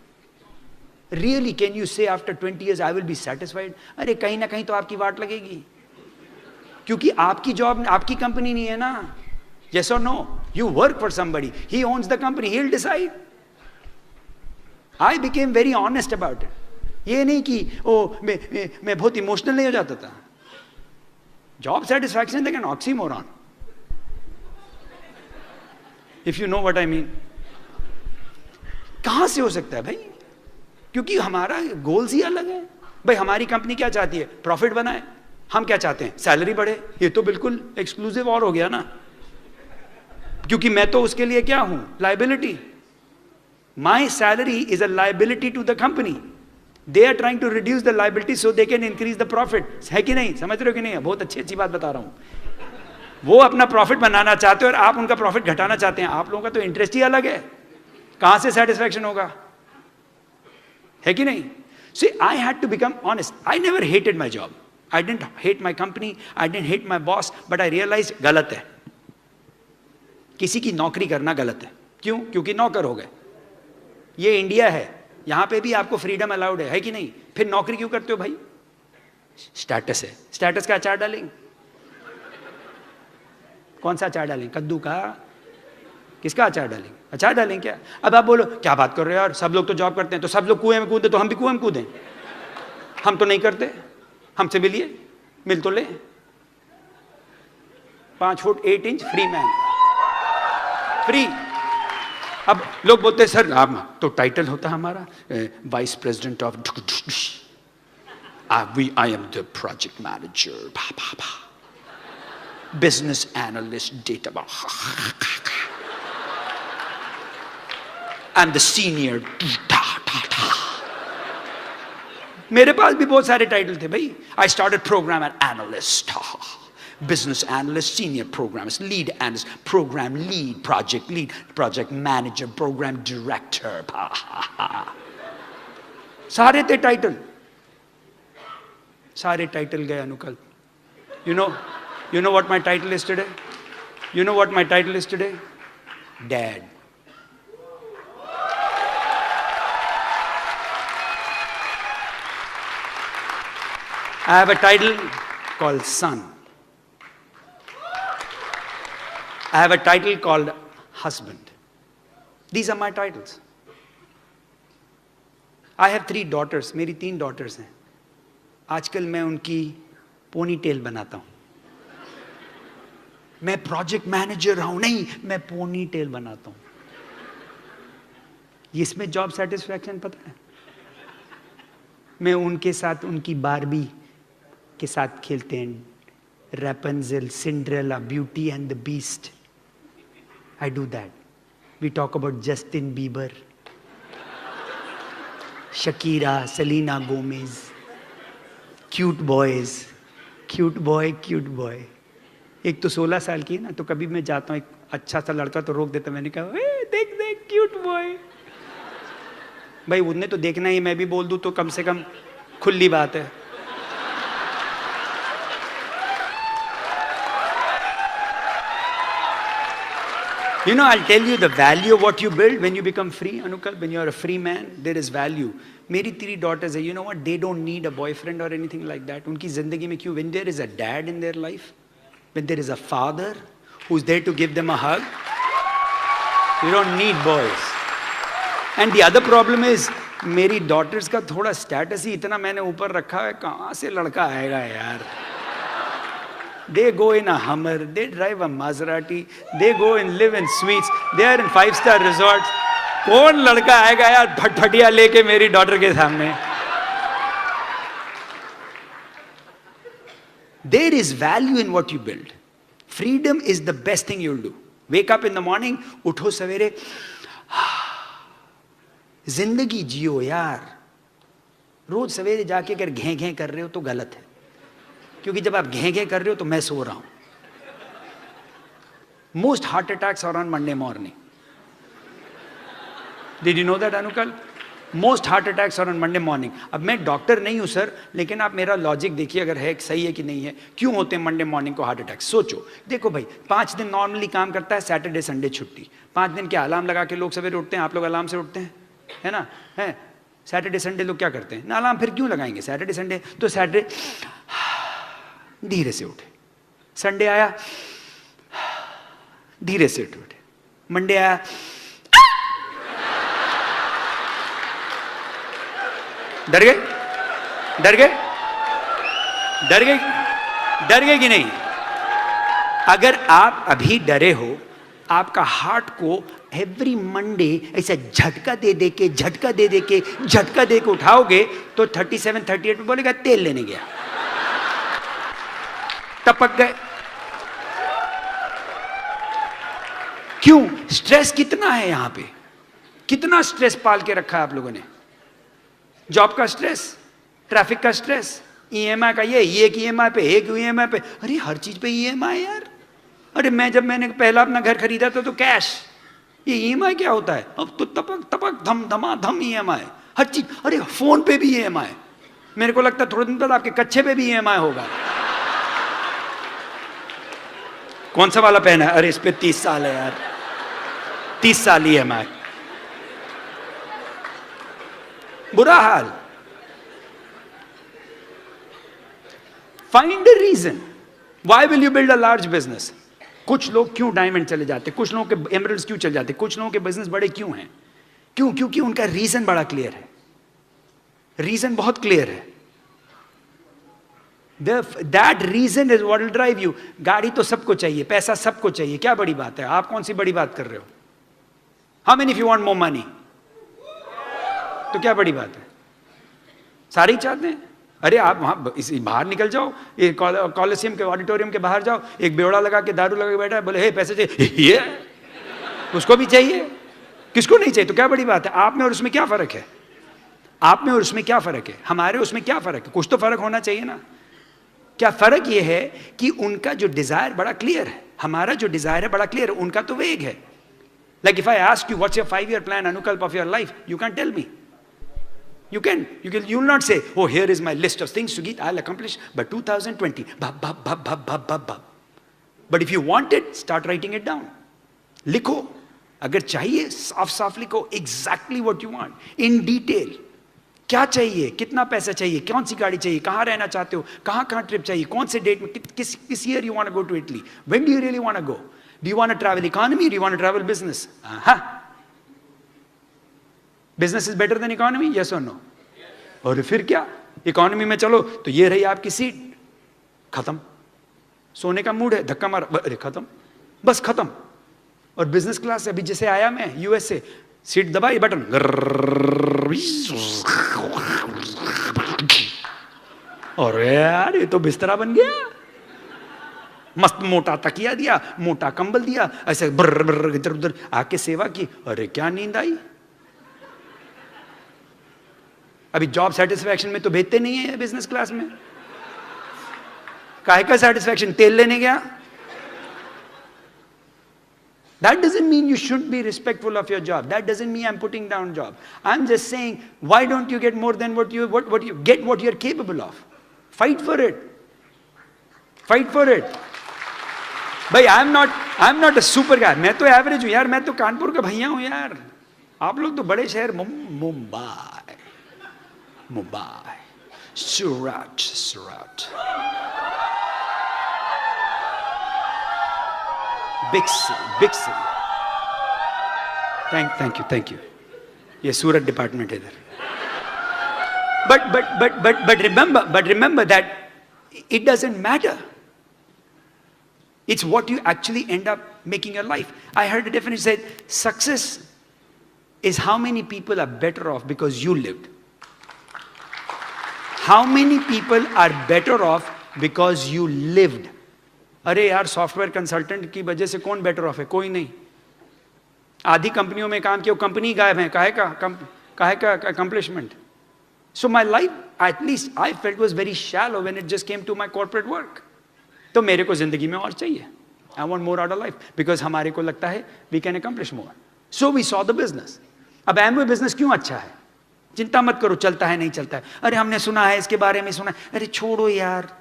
रियली कैन यू से after 20 years I will be satisfied? अरे कहीं ना कहीं तो आपकी वाट लगेगी, क्योंकि आपकी जॉब, आपकी कंपनी नहीं है ना। yes or no? You work for somebody, he owns the company, he'll decide. I became very honest about it. ये नहीं कि मैं बहुत इमोशनल नहीं हो जाता था। जॉब सेटिस्फैक्शन लेकिन oxymoron, if you know what I mean. कहां से हो सकता है भाई? क्योंकि हमारा गोल्स ही अलग है। भाई हमारी कंपनी क्या चाहती है? प्रॉफिट बनाए। हम क्या चाहते हैं? सैलरी बढ़े। ये तो बिल्कुल एक्सक्लूसिव और हो गया ना, क्योंकि मैं तो उसके लिए क्या हूं? Liability. My salary is a liability to the company. They are trying to reduce the liability so they can increase the profit. है कि नहीं? समझ रहे हो कि नहीं? बहुत अच्छी बात बता रहा हूं। वो अपना प्रॉफिट बनाना चाहते हैं और आप उनका प्रॉफिट घटाना चाहते हैं। आप लोगों का तो इंटरेस्ट ही अलग है। कहां से सेटिस्फैक्शन होगा? है कि नहीं? See, I had to become honest. I never hated my job. I didn't hate my company. I didn't hate my boss. But I realized गलत है। किसी की नौकरी करना गलत है। क्यों? क्योंकि नौकर हो गए। ये इंडिया है, यहां पे भी आपको फ्रीडम अलाउड है कि नहीं? फिर नौकरी क्यों करते हो भाई? स्टेटस है। स्टेटस का अचार डालेंगे? कौन सा अचार डालेंगे? कद्दू का? किसका अचार डालेंगे? अचार डालेंगे क्या? अब आप बोलो क्या बात कर रहे हो यार, सब लोग तो जॉब करते हैं, तो सब लोग कुएं में कूदे तो हम भी कुएं में कूदें? हम तो नहीं करते। हमसे मिलिए, मिल तो ले। 5 foot 8 inch free man, free. अब लोग बोलते हैं सर आप तो टाइटल होता है हमारा vice president of I am the project manager, business analyst, data, I'm the senior. मेरे पास भी बहुत सारे टाइटल थे भाई। I started program analyst, business analyst, senior programmist, lead analyst, program lead, project manager, program director. सारे थे title, सारे title गए अनुकल्प। You know what my title is today? You know what my title is today? Dad. I have a title called son. I have a title called husband. These are my titles. I have 3 daughters. मेरी 3 daughters हैं। आजकल मैं उनकी pony tell बनाता हूं। मैं project manager हूं, नहीं, मैं पोनी टेल बनाता हूं। इसमें जॉब सेटिस्फैक्शन पता है? मैं उनके साथ उनकी बारबी के साथ खेलते हैं। Rapunzel, Cinderella, Beauty and the Beast. I do that. We talk about Justin Bieber, Shakira, Selena Gomez, cute boys, cute boy. एक तो 16 साल की है ना, तो कभी मैं जाता हूँ, एक अच्छा सा लड़का तो रोक देता, मैंने कहा देख क्यूट बॉय। भाई उन्हें तो देखना ही, मैं भी बोल दूं तो कम से कम खुली बात है। I'll tell you the value of what you build when you become free, Anukal. When you're a free man, there is value. मेरी 3 daughters है, you know what? They don't need a boyfriend or anything like that. उनकी जिंदगी में क्यों? When there is a dad in their life, when there is a father who's there to give them a hug, you don't need boys. And the other problem is, मेरी daughters का थोड़ा status ही इतना मैंने ऊपर रखा है, कहाँ से लड़का आएगा यार? They go in a Hummer, they drive a Maserati, they go and live in suites, they are in 5-star resorts. कौन लड़का आएगा यार फटफटिया लेके मेरी डॉटर के सामने? There is value in what you build. Freedom is the best thing you'll do. Wake up in the morning, उठो सवेरे, जिंदगी जियो यार। रोज सवेरे जाके अगर घें कर रहे हो तो गलत है, क्योंकि जब आप घें कर रहे हो तो मैं सो रहा हूं। Most heart attacks are on Monday morning. Did you know that Anukal? Most heart attacks are on Monday morning. अब मैं डॉक्टर नहीं हूं सर, लेकिन आप मेरा लॉजिक देखिए, अगर है सही है कि नहीं है। क्यों होते हैं मंडे मॉर्निंग को हार्ट अटैक? सोचो, देखो भाई, 5 दिन नॉर्मली काम करता है, सैटरडे संडे छुट्टी। 5 दिन के अलार्म लगा के लोग सवेरे उठते हैं। आप लोग अलार्म से उठते हैं, है ना? है सैटरडे संडे लोग क्या करते हैं ना, अलार्म फिर क्यों लगाएंगे? सैटरडे संडे तो सैटरडे धीरे से उठे, संडे आया धीरे से उठे, मंडे आया डर गए कि नहीं? अगर आप अभी डरे हो आपका हार्ट को एवरी मंडे ऐसा झटका दे दे के उठाओगे तो 37 38 में बोलेगा तेल लेने गया, टपक गए। क्यों? स्ट्रेस कितना है यहां पे, कितना स्ट्रेस पाल के रखा है आप लोगों ने। जॉब का स्ट्रेस, ट्रैफिक का स्ट्रेस, ईएमआई का, ये एक ईएमआई पे, एक ईएमआई पे, अरे हर चीज पे ईएमआई यार। अरे मैंने पहला अपना घर खरीदा था तो कैश, ये ईएमआई क्या होता है? अब तो तपक तपक धम धमा धम ईएमआई हर चीज। अरे फोन पे भी ईएमआई, मेरे को लगता है थोड़े दिन बाद आपके कच्चे पे भी ईएमआई होगा। कौन सा वाला पहना है? अरे इस पे 30 साल है यार, 30 साल ईएमआई, बुरा हाल। Find the reason why will you build a large business. कुछ लोग क्यों डायमंड चले जाते, कुछ लोगों के एमरल्ड्स क्यों चले जाते, कुछ लोगों के बिजनेस बड़े क्यों हैं? क्यों? क्योंकि उनका रीजन बड़ा क्लियर है, रीजन बहुत क्लियर है। That reason is what will drive you. गाड़ी तो सबको चाहिए, पैसा सबको चाहिए, क्या बड़ी बात है? आप कौन सी बड़ी बात कर रहे हो? How many if you want more money, तो क्या बड़ी बात है? सारे ही चाहते हैं। अरे आप वहां बाहर निकल जाओ, कॉलेजियम के ऑडिटोरियम के बाहर जाओ, एक बेवड़ा लगा के दारू लगा के बैठा है, बोले हे पैसे चाहिए, ये उसको भी चाहिए, किसको नहीं चाहिए? तो क्या बड़ी बात है? आप में और उसमें क्या फर्क है? आप में और उसमें क्या फर्क है? हमारे उसमें क्या फर्क है? कुछ तो फर्क होना चाहिए ना। क्या फर्क यह है कि उनका जो डिजायर बड़ा क्लियर है, हमारा जो डिजायर है बड़ा क्लियर है, उनका तो वेग है। Like if I ask you what's your 5-year plan, Anukalp, of your life, you can tell me. You'll not say, oh, here is my list of things, Sugit, I'll accomplish by 2020. But if you want it, start writing it down. लिखो, अगर चाहिए साफ साफ लिखो, exactly what you want, in detail. क्या चाहिए, कितना पैसा चाहिए, कौन सी गाड़ी चाहिए, कहाँ रहना चाहते हो, कहाँ ट्रिप चाहिए, कौन से डेट में, किस year you want to go to Italy, when do you really want to go, do you want to travel economy or do you want to travel business? Business is better than economy, yes और no? और फिर क्या, economy में चलो तो ये रही आपकी सीट, खत्म। सोने का मूड है, धक्का मारा, अरे खत्म, बस खत्म। और बिजनेस क्लास से अभी जैसे आया मैं यूएस से, सीट दबाई, बटन, और यार ये तो बिस्तरा बन गया, मस्त मोटा तकिया दिया, मोटा कंबल दिया, ऐसे ब्र इधर उधर आके सेवा की, अरे क्या नींद आई। अभी जॉब सेटिस्फैक्शन में तो भेजते नहीं है बिजनेस क्लास में, काहे का सेटिस्फैक्शन, तेल लेने गया। That doesn't mean you should be respectful of your job. That doesn't mean I'm putting down job. I'm just saying, why don't you get more than what you get, what you're capable of? Fight for it. Fight for it. भाई I'm not a super guy. मैं तो average हूं यार, मैं तो कानपुर का भैया हूं यार। आप लोग तो बड़े शहर, मुंबई, सूरत, big city. Thank you. ये सूरत डिपार्टमेंट है इधर। But remember that it doesn't matter. It's what you actually end up making your life. I heard a definition said, success is how many people are better off because you lived. How many people are better off because you lived? अरे यार, software consultant की वजह से कौन better of है? कोई नहीं। आधी कंपनियों में काम किया, कंपनी गायब है, काहे का accomplishment. So my life, at least I felt was very shallow when it just came to my corporate work. तो मेरे को जिंदगी में और चाहिए, I want more out of life, because हमारे को लगता है we can accomplish more. So we saw the business. अब एमवे बिजनेस क्यों अच्छा है? चिंता मत करो, चलता है नहीं चलता है, अरे हमने सुना है, इसके बारे में सुना है, अरे छोड़ो यार।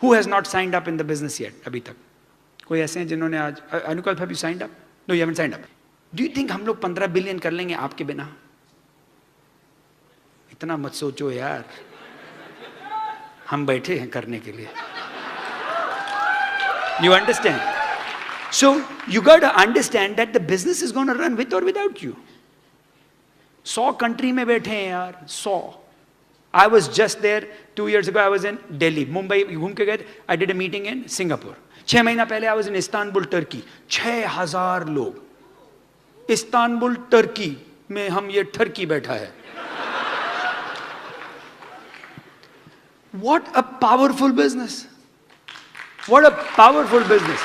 Who has not signed up in the business yet? अभी तक कोई ऐसे हैं जिन्होंने आज, अनुकल्प, have you signed up? No, you haven't signed up. Do you think हम लोग 15 बिलियन कर लेंगे आपके बिना? इतना मत सोचो यार, हम बैठे हैं करने के लिए। You understand? So you got to understand that the business is going to run with or without you. 100 country में बैठे हैं यार, 100, I was just there 2 years ago. I was in Delhi, Mumbai घूम के गए. I did a meeting in Singapore. 6 महीना पहले I was in Istanbul, Turkey. 6,000 लोग. इस्तांबुल टर्की में हम ये ठरकी बैठा है. What a powerful business. What a powerful business.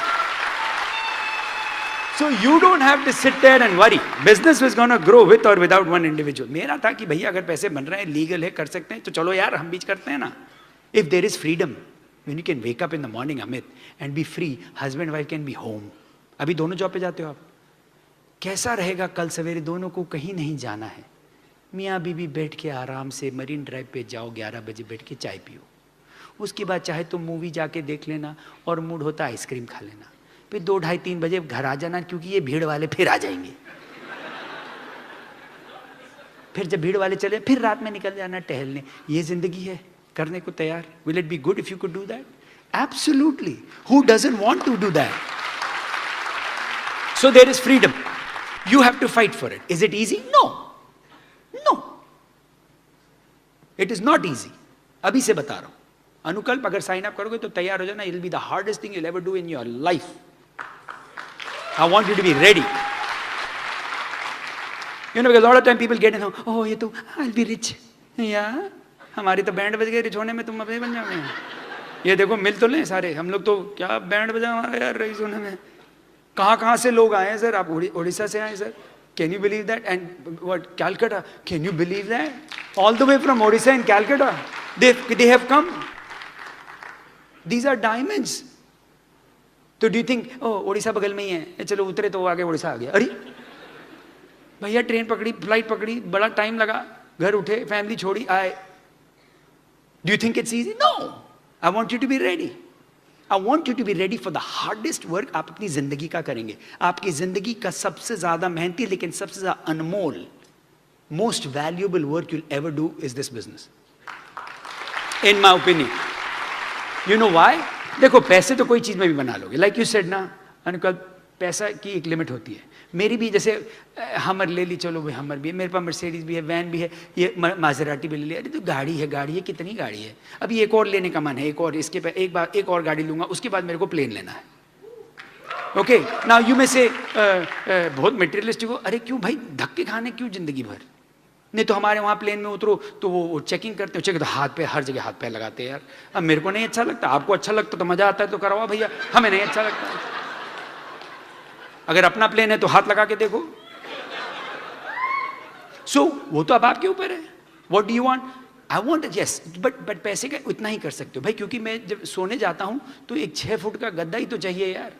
So you don't have to sit there and worry. Business is going to grow with or without one individual. मेरा था कि भैया अगर पैसे बन रहे हैं, लीगल है, कर सकते हैं, तो चलो यार हम बीच करते हैं ना. If there is freedom, when you can wake up in the morning, Amit, and be free, husband wife can be home. अभी दोनों जॉब पे जाते हो आप. कैसा रहेगा कल सवेरे दोनों को कहीं नहीं जाना है. मियाँ बीवी बैठ के आराम से मरीन ड्राइव पे जाओ, 11 बजे बैठ के चाय पियो. उसके बाद चाहे तुम मूवी जाके देख लेना, और मूड होता है आइसक्रीम खा लेना. फिर 2, 2:30, 3 बजे घर आ जाना, क्योंकि ये भीड़ वाले फिर आ जाएंगे. फिर जब भीड़ वाले चले, फिर रात में निकल जाना टहलने. ये जिंदगी है, करने को तैयार. Will it be good if you could do that? Absolutely. Who doesn't want to do that? So there is freedom. You have to fight for it. Is it easy? No. No. It is not easy. अभी से बता रहा हूं. अनुकल्प अगर sign up करोगे तो तैयार हो जाना. It will be the hardest thing you'll ever do in your life. I want you to be ready. You know, because a lot of time people get in, oh, ये तो I'll be rich. Yeah. हमारी तो band बज गए rich होने में, तुम अपने बन जाओगे. ये देखो मिल तो लें सारे. हम लोग तो क्या बैंड बजा हमारा यार रईस होने में. कहाँ से लोग आए हैं सर? आप उड़ीसा से आए sir. Can you believe that? And what, Calcutta. Can you believe that? All the way from Odisha and Calcutta they have come. These are diamonds. तो डू यू थिंक ओडिशा बगल में ही है, चलो उतरे तो आगे ओडिशा आ गया? अरे भैया ट्रेन पकड़ी, फ्लाइट पकड़ी, बड़ा टाइम लगा, घर उठे, फैमिली छोड़ी, आए. Do you think it's easy? No. I want you to be ready. I want you to be ready for the hardest work आप अपनी जिंदगी का करेंगे. आपकी जिंदगी का सबसे ज्यादा मेहनती लेकिन सबसे ज्यादा अनमोल, most valuable work you'll ever do is this business, in my opinion. You know why? देखो पैसे तो कोई चीज में भी बना लोगे. Like you said ना अनुकल्प, पैसा की एक लिमिट होती है. मेरी भी जैसे हमर ले ली, चलो भाई हमर भी है, मेरे पास मर्सिडीज भी है, वैन भी है, ये मासेराटी भी ले ली. अरे तो गाड़ी है, कितनी गाड़ी है. अभी एक और लेने का मन है, एक और, इसके पे एक और गाड़ी लूंगा, उसके बाद मेरे को प्लेन लेना है. ओके, नाउ यू में से बहुत मटेरियलिस्टिक हो. अरे क्यों भाई धक्के खाने, क्यों जिंदगी भर? नहीं तो हमारे वहाँ प्लेन में उतरो तो वो चेकिंग करते हो, चेक तो हाथ पे, हर जगह हाथ पे लगाते हैं यार. अब मेरे को नहीं अच्छा लगता, आपको अच्छा लगता तो मजा आता है तो करवाओ भैया, हमें नहीं अच्छा लगता. अगर अपना प्लेन है तो हाथ लगा के देखो. सो वो तो अब आपके ऊपर है. What do you want? I want, yes, but पैसे का उतना ही कर सकते हो भाई, क्योंकि मैं जब सोने जाता हूं तो एक 6 फुट का गद्दा ही तो चाहिए यार.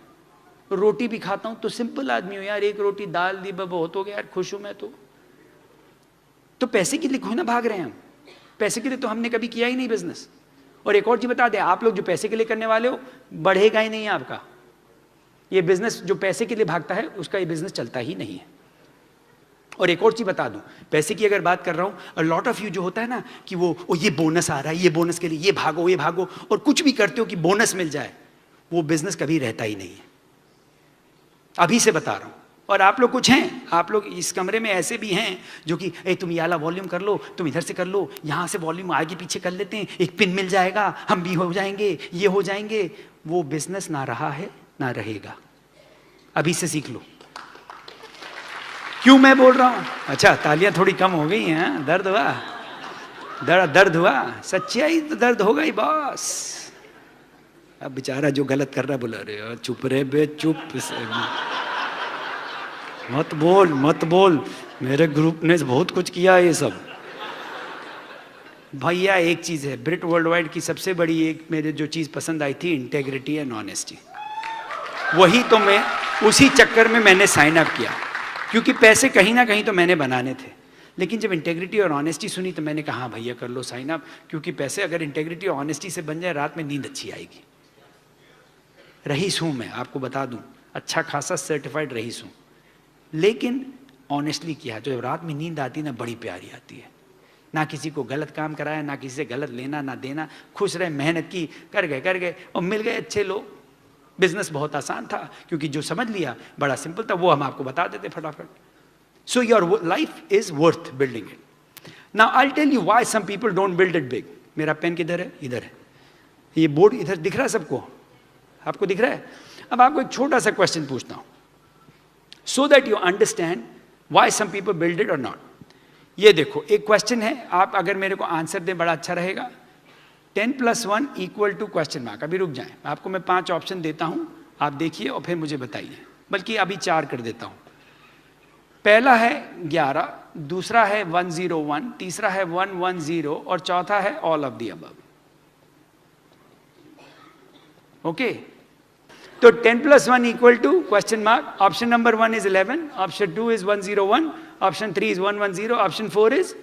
रोटी भी खाता हूं तो सिंपल आदमी हूं यार, एक रोटी दाल दी बहुत हो गया यार, खुश हूं मैं. तो पैसे के लिए क्यों ना भाग रहे हैं हम? पैसे के लिए तो हमने कभी किया ही नहीं बिजनेस. और एक और चीज बता दें, आप लोग जो पैसे के लिए करने वाले हो, बढ़ेगा ही नहीं है आपका ये बिजनेस. जो पैसे के लिए भागता है उसका ये बिजनेस चलता ही नहीं है. और एक और चीज बता दूं, पैसे की अगर बात कर रहा हूं, लॉट ऑफ यू जो होता है ना कि वो ये बोनस आ रहा है, ये बोनस के लिए ये भागो, और कुछ भी करते हो कि बोनस मिल जाए, वो बिजनेस कभी रहता ही नहीं है. अभी से बता रहा हूं. और आप लोग कुछ हैं, आप लोग इस कमरे में ऐसे भी हैं जो कि तुम ये वाला वॉल्यूम कर लो, तुम इधर से कर लो, यहां से वॉल्यूम आगे पीछे कर लेते हैं, एक पिन मिल जाएगा, हम भी हो जाएंगे, ये हो जाएंगे. वो बिजनेस ना रहा है ना रहेगा. अभी से सीख लो. क्यों मैं बोल रहा हूं? अच्छा, तालियां थोड़ी कम हो गई हैं. दर्द हुआ, दर्द हुआ. सच्चाई तो दर्द होगा ही बॉस. अब बेचारा जो गलत कर रहा बोला, अरे चुप रहे बे, चुप, मत बोल. मेरे ग्रुप ने बहुत कुछ किया ये सब. भैया एक चीज है, ब्रिट वर्ल्ड वाइड की सबसे बड़ी एक मेरे जो चीज पसंद आई थी, इंटेग्रिटी एंड ऑनेस्टी. वही तो मैं, उसी चक्कर में मैंने साइन अप किया, क्योंकि पैसे कहीं ना कहीं तो मैंने बनाने थे. लेकिन जब इंटेग्रिटी और ऑनेस्टी सुनी तो मैंने कहा, हाँ भैया कर लो साइन अप, क्योंकि पैसे अगर इंटेग्रिटी और ऑनेस्टी से बन जाए, रात में नींद अच्छी आएगी. रईस हूं मैं, आपको बता दूं, अच्छा खासा सर्टिफाइड रईस हूं. लेकिन ऑनेस्टली किया, जो रात में नींद आती है ना, बड़ी प्यारी आती है. ना किसी को गलत काम कराया, ना किसी से गलत लेना ना देना, खुश रहे, मेहनत की, कर गए और मिल गए अच्छे लोग. बिजनेस बहुत आसान था, क्योंकि जो समझ लिया बड़ा सिंपल था, वो हम आपको बता देते फटाफट. So your life is worth building it. Now I tell you why some people don't build it big. मेरा पेन किधर है? इधर है. ये बोर्ड इधर दिख रहा है सबको? आपको दिख रहा है? अब आपको एक छोटा सा क्वेश्चन पूछता हूं, so that you understand why some people build it और नॉट. ये देखो, एक क्वेश्चन है, आप अगर मेरे को आंसर दें बड़ा अच्छा रहेगा. 10 + 1 = क्वेश्चन मार्क. अभी रुक जाएं, आपको मैं 5 ऑप्शन देता हूं, आप देखिए और फिर मुझे बताइए. बल्कि अभी 4 कर देता हूं. पहला है 11, दूसरा है 101, तीसरा है 110 और चौथा है all of the above. Okay, तो 10 + 1 = question mark. Option number 1 is 11, option 2 is 101, option 3 is 110, option 4 is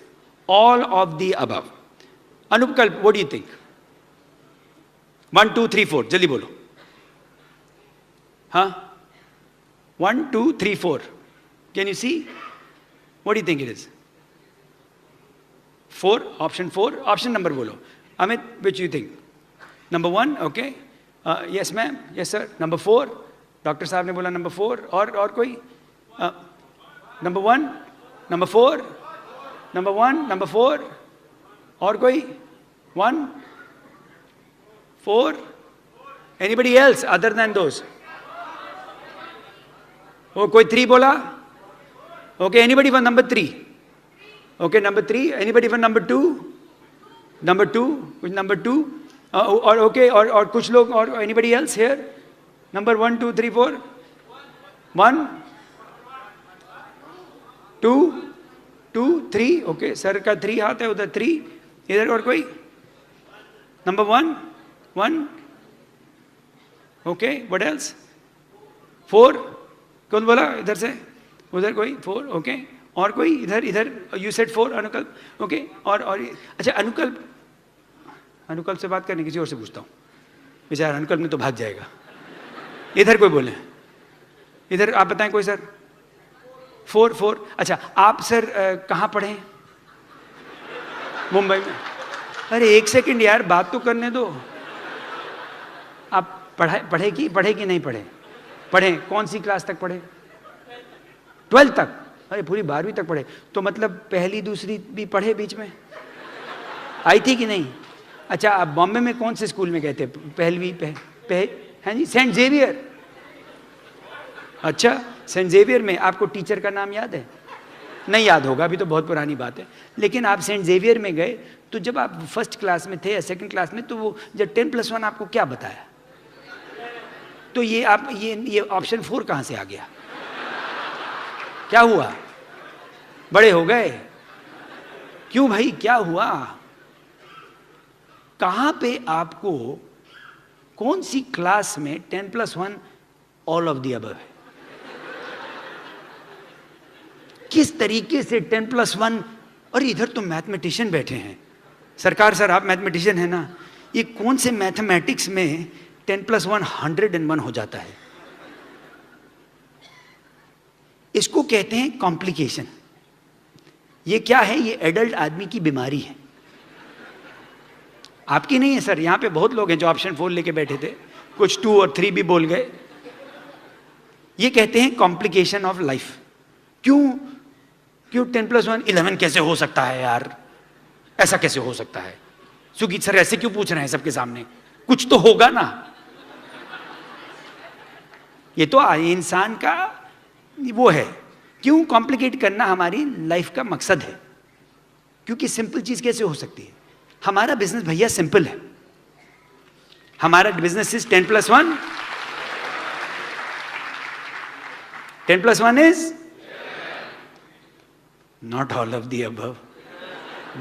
all of the above. Anupkalp, what do you think? 1 2 3 4 जल्दी बोलो. हाँ, 1 2 3 4. Can you see? What do you think it is? 4, option 4. Option number बोलो. Amit, which you think? Number 1, okay. Yes ma'am, yes sir. Number 4. Doctor साहब ने बोला number 4. और कोई? Number 1, number 4, number 1, number 4. और कोई? 1, 4. Anybody else other than those? Oh, कोई 3 बोला? Okay, anybody for number 3? Okay, number 3. Anybody for number 2? Number 2? Which number 2? Or okay, और कुछ लोग और anybody else here? Number 1 2 3 4. 1 2 2 3. Okay, sir का 3 हाथ है उधर 3. इधर और कोई? Number 1 1. Okay, what else? 4. कौन बोला इधर से? उधर कोई? 4. ओके, और कोई? इधर यू सेड 4. अनुकल्प. ओके, और अच्छा, अनुकल्प से बात करने, किसी और से पूछता हूँ. बेचारा अनुकल्प में तो भाग जाएगा. इधर कोई बोले? इधर आप बताएं कोई सर? 4. अच्छा, आप सर कहाँ पढ़े? मुंबई में. अरे 1 सेकंड यार, बात तो करने दो. आप पढ़े कि नहीं पढ़े? पढ़े. कौन सी क्लास तक पढ़े? 12 तक. अरे पूरी 12वीं तक पढ़े. तो मतलब पहली दूसरी भी पढ़े बीच में? आई थी कि नहीं? अच्छा, आप बॉम्बे में कौन से स्कूल में गए थे? पहलवी हैं जी? Saint Xavier. अच्छा, सेंट जेवियर में आपको टीचर का नाम याद है? नहीं याद होगा, अभी तो बहुत पुरानी बात है. लेकिन आप सेंट जेवियर में गए तो जब आप फर्स्ट क्लास में थे या सेकंड क्लास में, तो वो जब 10 + 1 आपको क्या बताया? तो ये ऑप्शन 4 कहाँ से आ गया? क्या हुआ? बड़े हो गए? क्यों भाई, क्या हुआ? कहां पे आपको, कौन सी क्लास में 10 + 1 ऑल ऑफ द अबव है? किस तरीके से 10 + 1? और इधर तो मैथमेटिशियन बैठे हैं. सरकार सर, आप मैथमेटिशियन है ना? ये कौन से मैथमेटिक्स में 10 + 1 101 हो जाता है? इसको कहते हैं कॉम्प्लिकेशन. ये क्या है? ये एडल्ट आदमी की बीमारी है. आपकी नहीं है सर. यहां पे बहुत लोग हैं जो ऑप्शन 4 लेके बैठे थे, कुछ 2 और 3 भी बोल गए. ये कहते हैं कॉम्प्लिकेशन ऑफ लाइफ. क्यों 10 + 1 11 कैसे हो सकता है यार? ऐसा कैसे हो सकता है? सुगीत सर ऐसे क्यों पूछ रहे हैं सबके सामने? कुछ तो होगा ना. ये तो इंसान का वो है. क्यों कॉम्प्लिकेट करना हमारी लाइफ का मकसद है. क्योंकि सिंपल चीज कैसे हो सकती है? हमारा बिजनेस भैया सिंपल है. हमारा business is 10 + 1. 10 + 1 is not all of the above,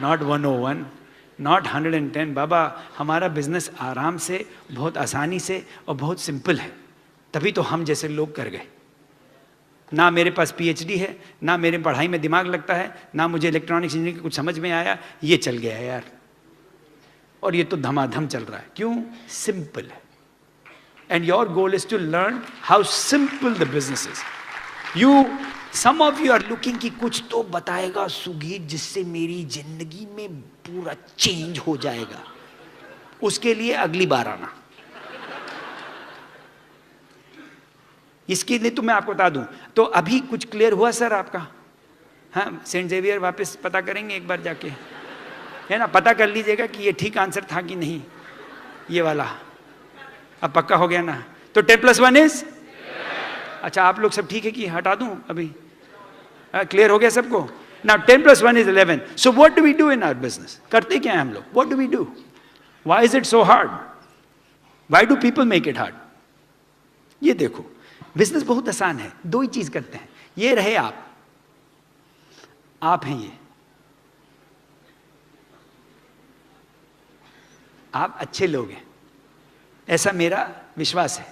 not 101, not 110. बाबा, हमारा बिजनेस आराम से, बहुत आसानी से और बहुत सिंपल है. तभी तो हम जैसे लोग कर गए. ना मेरे पास पीएचडी है, ना मेरे पढ़ाई में दिमाग लगता है, ना मुझे इलेक्ट्रॉनिक्स इंजीनियरिंग कुछ समझ में आया. ये चल गया है यार. और ये तो धमाधम चल रहा है. क्यों? सिंपल है. And your goal is to learn how simple the business is. Some of you are looking कि कुछ तो बताएगा सुगीत जिससे मेरी जिंदगी में पूरा चेंज हो जाएगा. उसके लिए अगली बार आना. इसके लिए तो मैं आपको बता दूं. तो अभी कुछ क्लियर हुआ सर आपका? हाँ, सेंट जेवियर वापस पता करेंगे एक बार जाके, है ना, पता कर लीजिएगा कि ये ठीक आंसर था कि नहीं, ये वाला। अब पक्का हो गया ना? तो 10+1 इज, अच्छा आप लोग सब ठीक है कि हटा दूं अभी? क्लियर हो गया सबको? नाउ 10+1 इज 11. So what do we do in our business? करते क्या है हम लोग? What do we do? Why is it so hard? Why do people make it hard? ये देखो, बिजनेस बहुत आसान है, दो ही चीज करते हैं। ये रहे आप हैं, ये आप अच्छे लोग हैं, ऐसा मेरा विश्वास है।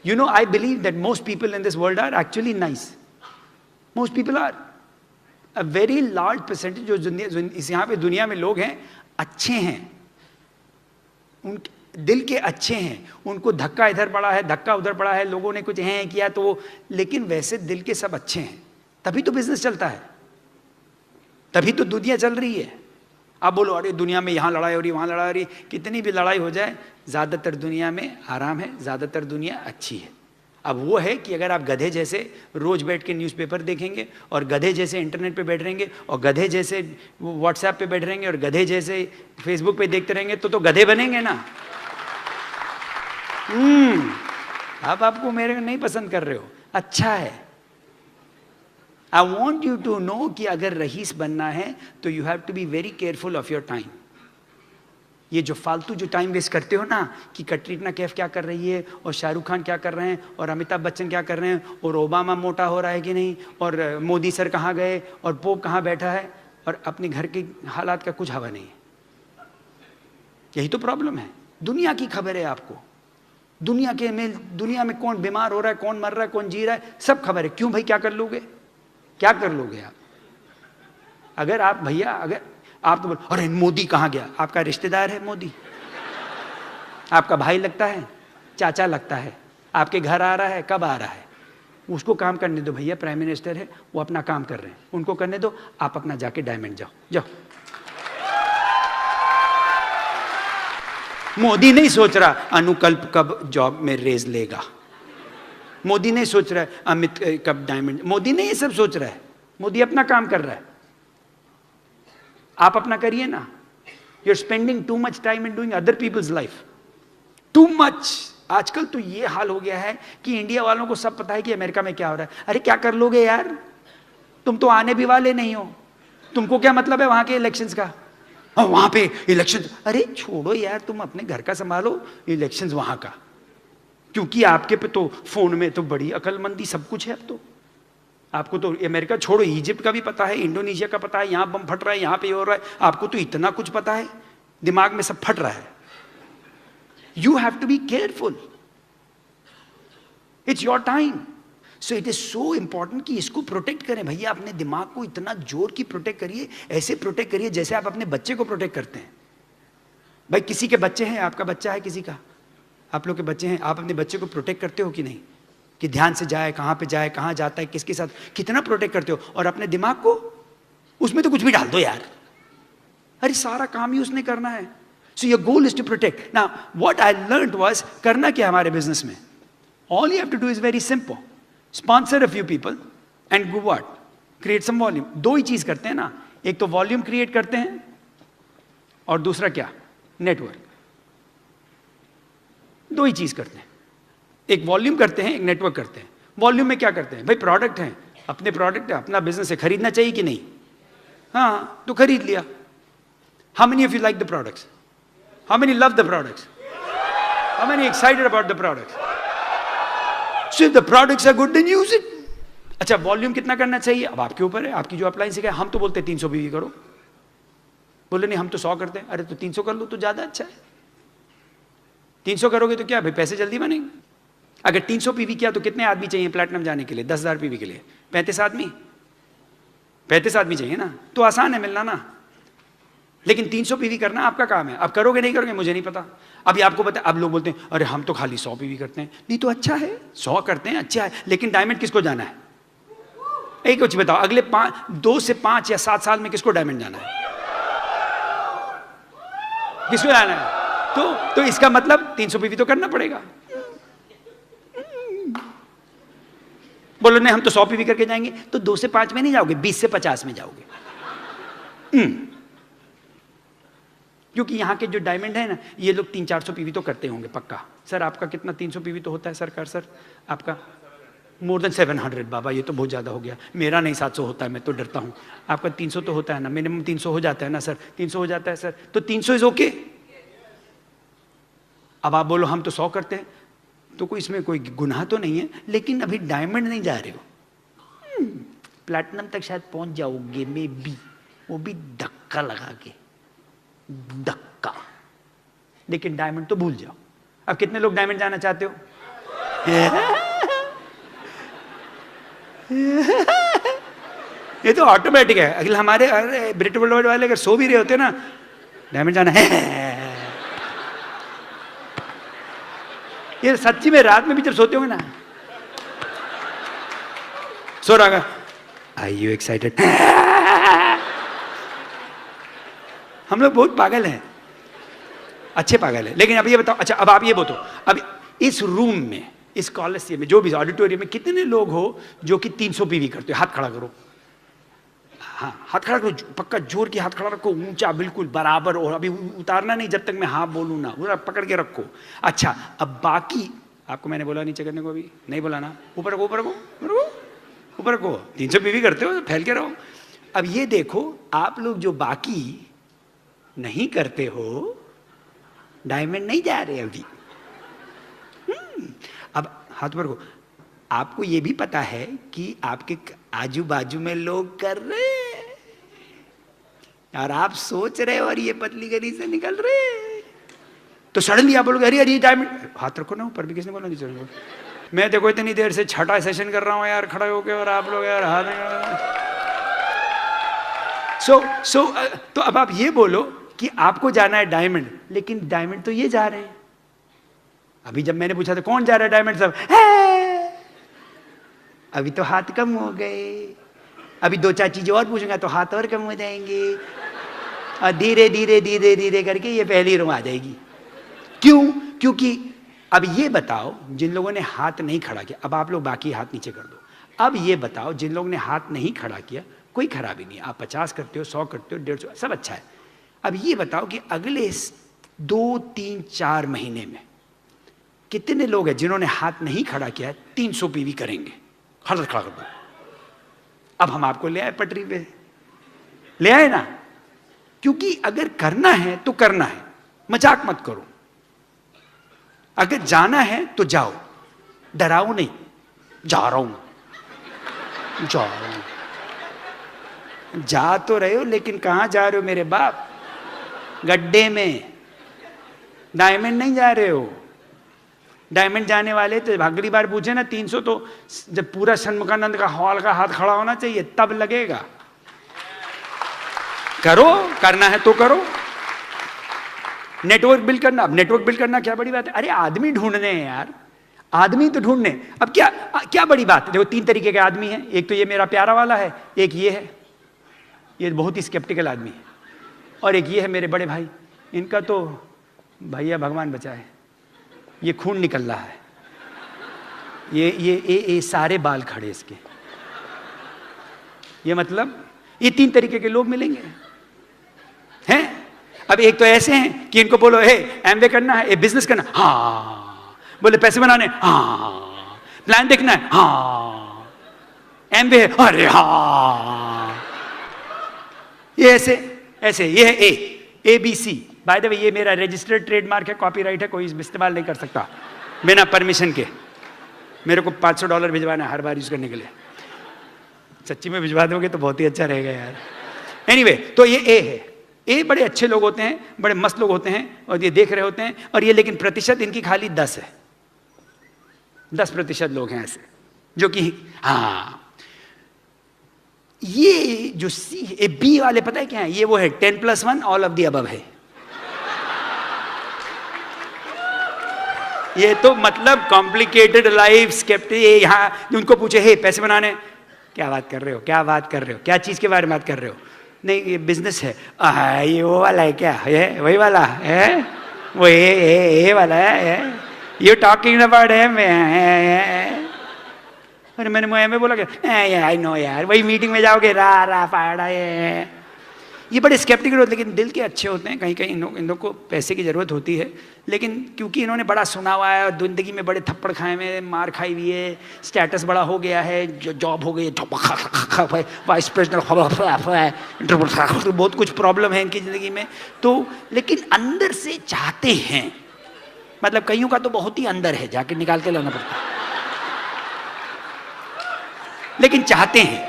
You know, I believe that most people in this world are actually nice. Most people are. A very large percentage जो इस यहाँ पे दुनिया में लोग हैं, अच्छे हैं, उनके दिल के अच्छे हैं। उनको धक्का इधर पड़ा है, धक्का उधर पड़ा है, लोगों ने कुछ हैं किया तो वो, लेकिन वैसे दिल के सब अच्छे हैं। तभी तो बिजनेस चलता है, तभी तो दुनिया चल रही है। आप बोलो अरे दुनिया में यहाँ लड़ाई हो रही, वहाँ लड़ाई हो रही, कितनी भी लड़ाई हो जाए, ज़्यादातर दुनिया में आराम है, ज़्यादातर दुनिया अच्छी है। अब वो है कि अगर आप गधे जैसे रोज़ बैठ के न्यूज़पेपर देखेंगे और गधे जैसे इंटरनेट पे बैठ रहेंगे और गधे जैसे व्हाट्सएप पे बैठ रहेंगे और गधे जैसे फेसबुक पे देखते रहेंगे तो गधे बनेंगे ना। आप आपको मेरे को नहीं पसंद कर रहे हो, अच्छा है। I want you to know कि अगर रईस बनना है तो you have to be very careful of your time. ये जो फालतू जो टाइम वेस्ट करते हो ना कि कटरीना कैफ क्या कर रही है और शाहरुख खान क्या कर रहे हैं और अमिताभ बच्चन क्या कर रहे हैं और ओबामा मोटा हो रहा है कि नहीं और मोदी सर कहाँ गए और पोप कहाँ बैठा है और अपने घर के हालात का कुछ हवा नहीं है। यही तो प्रॉब्लम है। दुनिया की खबर है आपको, दुनिया में कौन बीमार हो रहा है, कौन मर रहा है, कौन जी रहा है, सब खबर है। क्यों भाई, क्या कर लोगे? क्या कर लोगे आप? अगर आप भैया, अगर आप तो बोल अरे मोदी कहाँ गया, आपका रिश्तेदार है मोदी, आपका भाई लगता है, चाचा लगता है, आपके घर आ रहा है, कब आ रहा है, उसको काम करने दो भैया। प्राइम मिनिस्टर है, वो अपना काम कर रहे हैं, उनको करने दो, आप अपना जाके डायमंड जाओ। मोदी नहीं सोच रहा अनुकल्प कब जॉब में रेज लेगा, मोदी नहीं सोच रहा है अमित कब डायमंड, मोदी नहीं ये सब सोच रहा है, मोदी अपना काम कर रहा है। आप अपना करिए ना। You are spending too much time in doing other people's life, too much. आजकल तो ये हाल हो गया है कि इंडिया वालों को सब पता है कि अमेरिका में क्या हो रहा है। अरे क्या कर लोगे यार, तुम तो आने भी वाले नहीं हो, तुमको क्या मतलब है वहां के इलेक्शंस का? वहां पे इलेक्शन, अरे छोड़ो यार, तुम अपने घर का संभालो, इलेक्शंस वहां का। क्योंकि आपके पे तो फोन में तो बड़ी अकलमंदी सब कुछ है। अब तो आपको तो अमेरिका छोड़ो, इजिप्ट का भी पता है, इंडोनेशिया का पता है, यहां बम फट रहा है, यहां पे हो रहा है, आपको तो इतना कुछ पता है, दिमाग में सब फट रहा है। You have to be careful, it's your time. So it is so important कि इसको प्रोटेक्ट करें भैया। अपने दिमाग को इतना जोर की प्रोटेक्ट करिए, ऐसे प्रोटेक्ट करिए जैसे आप अपने बच्चे को प्रोटेक्ट करते हैं। भाई किसी के बच्चे हैं, आपका बच्चा है किसी का, आप लोग के बच्चे हैं, आप अपने बच्चे को प्रोटेक्ट करते हो कि नहीं? कि ध्यान से जाए, कहाँ जाता है, किसके साथ, कितना प्रोटेक्ट करते हो? और अपने दिमाग को उसमें तो कुछ भी डाल दो यार, अरे सारा काम ही उसने करना है। So your goal is to protect. Now what I learned was, करना क्या हमारे बिजनेस में, all you have to do is very simple, sponsor a few people and go what, create some volume. दो ही चीज करते हैं ना, एक तो वॉल्यूम क्रिएट करते हैं और दूसरा क्या, नेटवर्क। दो ही चीज करते हैं, एक वॉल्यूम करते हैं, एक नेटवर्क करते हैं। वॉल्यूम में क्या करते हैं भाई, प्रोडक्ट है, अपने प्रोडक्ट है, अपना बिजनेस है, खरीदना चाहिए कि नहीं? हाँ तो खरीद लिया। How many of you like the products? How many love the products? How many excited about the products? So if the products are good then use it. अच्छा वॉल्यूम कितना करना चाहिए अब आपके ऊपर है, आपकी जो अप्लायंस है। हम तो बोलते हैं 300 पीवी करो, बोले नहीं हम तो 100 करते हैं। अरे तो 300 कर लो तो ज्यादा अच्छा है। 300 करोगे तो क्या भाई, पैसे जल्दी बनेंगे। अगर 300 पीवी किया तो कितने आदमी चाहिए प्लैटिनम जाने के लिए? 10,000 पीवी के लिए 35 आदमी, 35 आदमी चाहिए ना, तो आसान है मिलना ना। लेकिन 300 पीवी करना आपका काम है। अब करोगे नहीं करोगे मुझे नहीं पता। अभी आपको पता, अब लोग बोलते हैं अरे हम तो खाली 100 पीवी करते हैं। नहीं तो अच्छा है, 100 करते हैं अच्छा है, लेकिन डायमंड किसको जाना है? एक कुछ बताओ, अगले 2 से 5 या 7 साल में किसको डायमंड जाना है? किसको जाना है? तो इसका मतलब 300 पीवी तो करना पड़ेगा। बोलो नहीं हम तो 100 पीवी करके जाएंगे, तो 2 से 5 में नहीं जाओगे, 20 से 50 में जाओगे। क्योंकि यहाँ के जो डायमंड है ना, ये लोग 300-400 पीवी तो करते होंगे पक्का। सर आपका कितना 300 पीवी तो होता है सरकार? सर आपका मोर देन 700। बाबा ये तो बहुत ज़्यादा हो गया, मेरा नहीं 700 होता है, मैं तो डरता हूँ। आपका 300 तो होता है ना, मिनिमम 300 हो जाता है ना सर? 300 हो जाता है सर, तो 300 इज ओके। अब आप बोलो हम तो 100 करते हैं, तो कोई इसमें कोई गुनाह तो नहीं है, लेकिन अभी डायमंड नहीं जा रहे हो। प्लैटिनम तक शायद पहुंच जाओगे मे बी, वो भी धक्का लगा के, धक्का। लेकिन डायमंड तो भूल जाओ। अब कितने लोग डायमंड जाना चाहते हो? ये तो ऑटोमेटिक है। अगले हमारे ब्रिट वर्ल्ड वाले अगर सो भी रहे होते ना, डायमंड जाना है, ये सच्ची में रात में भी जब सोते होंगे ना, सो रहा, आर यू एक्साइटेड? हम लोग बहुत पागल हैं, अच्छे पागल हैं। लेकिन अब ये बताओ, अच्छा अब आप ये बताओ, अब इस रूम में, इस कॉलेजियम में, जो भी ऑडिटोरियम में कितने लोग हो जो कि 300 पीवी करते हो? हाथ खड़ा करो। हाँ हाथ खड़ा करो, पक्का जोर की हाथ खड़ा रखो, ऊंचा बिल्कुल बराबर, और अभी उतारना नहीं जब तक मैं हाँ बोलूँ ना, पूरा पकड़ के रखो। अच्छा अब बाकी, आपको मैंने बोला नीचे करने को, अभी नहीं बोला ना, ऊपर रखो, ऊपर रखो, ऊपर रखो। 300 पीवी करते हो, फैल के रहो। अब ये देखो, आप लोग जो बाकी नहीं करते हो, डायमंड नहीं जा रहे अभी। अब हाथ पर को, आपको ये भी पता है कि आपके आजू बाजू में लोग कर रहे हैं, और आप सोच रहे हो और ये पतली गली से निकल रहे हैं, तो सडनली आप बोलोगे अरे अरे डायमंड। हाथ रखो ना ऊपर भी, किसने बोला नीचे रखो? मैं देखो इतनी देर से 6ठा सेशन कर रहा हूँ यार खड़े होके, और आप लोग यार हाथ। तो अब आप ये बोलो कि आपको जाना है डायमंड, लेकिन डायमंड तो ये जा रहे हैं। अभी जब मैंने पूछा था कौन जा रहा है डायमंड, सब अभी तो हाथ कम हो गए, अभी 2-4 चीजें और पूछूंगा तो हाथ और कम हो जाएंगे, और धीरे धीरे धीरे धीरे करके ये पहली रो आ जाएगी। क्यों? क्योंकि अब ये बताओ, जिन लोगों ने हाथ नहीं खड़ा किया, अब आप लोग बाकी हाथ नीचे कर दो। अब ये बताओ, जिन लोगों ने हाथ नहीं खड़ा किया, कोई खराबी नहीं, आप 50 करते हो, 100 करते हो, 150, सब अच्छा है। अब ये बताओ कि अगले 2, 3, 4 महीने में कितने लोग हैं जिन्होंने हाथ नहीं खड़ा किया है, 300 पीवी करेंगे? हाथ खड़ा कर दो। अब हम आपको ले आए पटरी पे, ले आए ना, क्योंकि अगर करना है तो करना है, मजाक मत करो। अगर जाना है तो जाओ, डराओ नहीं, जा रहा हूं, जा रहा हूं। जा तो रहे हो, लेकिन कहां जा रहे हो मेरे बाप? गड्ढे में। डायमंड नहीं जा रहे हो। डायमंड जाने वाले तो अगली बार पूछे ना 300, तो जब पूरा षणमुखानंद का हॉल का हाथ खड़ा होना चाहिए, तब लगेगा। करो, करना है तो करो। नेटवर्क बिल्ड करना, अब नेटवर्क बिल्ड करना क्या बड़ी बात है? अरे आदमी ढूंढने हैं यार, आदमी तो ढूंढने। अब क्या बड़ी बात है? देखो 3 तरीके के आदमी हैं, एक तो ये मेरा प्यारा वाला है, एक ये है, ये बहुत ही स्केप्टिकल आदमी है, और एक ये है मेरे बड़े भाई, इनका तो भैया भगवान बचाए, ये खून निकल रहा है, ये सारे बाल खड़े इसके। ये मतलब ये 3 तरीके के लोग मिलेंगे हैं। अब एक तो ऐसे हैं कि इनको बोलो हे एमवे करना है, बिजनेस करना, हाँ, बोले पैसे बनाने, हाँ, प्लान देखना है, हाँ, एमवे, अरे हाँ। ये ऐसे ये है ABC। बाय द वे ये मेरा रजिस्टर्ड ट्रेडमार्क है, कॉपीराइट है, कोई इस्तेमाल नहीं कर सकता बिना परमिशन के। मेरे को $500 भिजवाना है हर बार यूज करने के लिए। सच्ची में भिजवा दोगे तो बहुत ही अच्छा रहेगा यार। एनीवे, तो ये ए है। ए बड़े अच्छे लोग होते हैं, बड़े मस्त लोग होते हैं, और ये देख रहे होते हैं, और ये लेकिन प्रतिशत इनकी खाली 10 है। 10% लोग हैं ऐसे जो कि हाँ। ये जो सी है, बी वाले पता है क्या है? ये वो है 10+1 ऑल ऑफ द अबव है। ये तो मतलब कॉम्प्लिकेटेड लाइफ स्केप्टिक। यहाँ उनको पूछे हे पैसे बनाने, क्या बात कर रहे हो, क्या बात कर रहे हो, क्या चीज के बारे में बात कर रहे हो? नहीं ये बिजनेस है। ये वो वाला है क्या? ये वही वाला है, वो ये वाला है, यू टॉकिंग अबाउट है। अरे मैंने मुंह में बोला क्या, आई नो यार, वही मीटिंग में जाओगे रा फाड़ा ये बड़े स्केप्टिकल होते, लेकिन दिल के अच्छे होते हैं। कहीं कहीं इन लोग को पैसे की ज़रूरत होती है, लेकिन क्योंकि इन्होंने बड़ा सुना हुआ है और ज़िंदगी में बड़े थप्पड़ खाए हुए, मार खाई हुई है, स्टेटस बड़ा हो गया है, जो जॉब हो गई है, वाइस प्रेसिडेंट, बहुत कुछ प्रॉब्लम है इनकी ज़िंदगी में। तो लेकिन अंदर से चाहते हैं, मतलब कईयों का तो बहुत ही अंदर है, जाके निकाल के लाना पड़ता है, लेकिन चाहते हैं।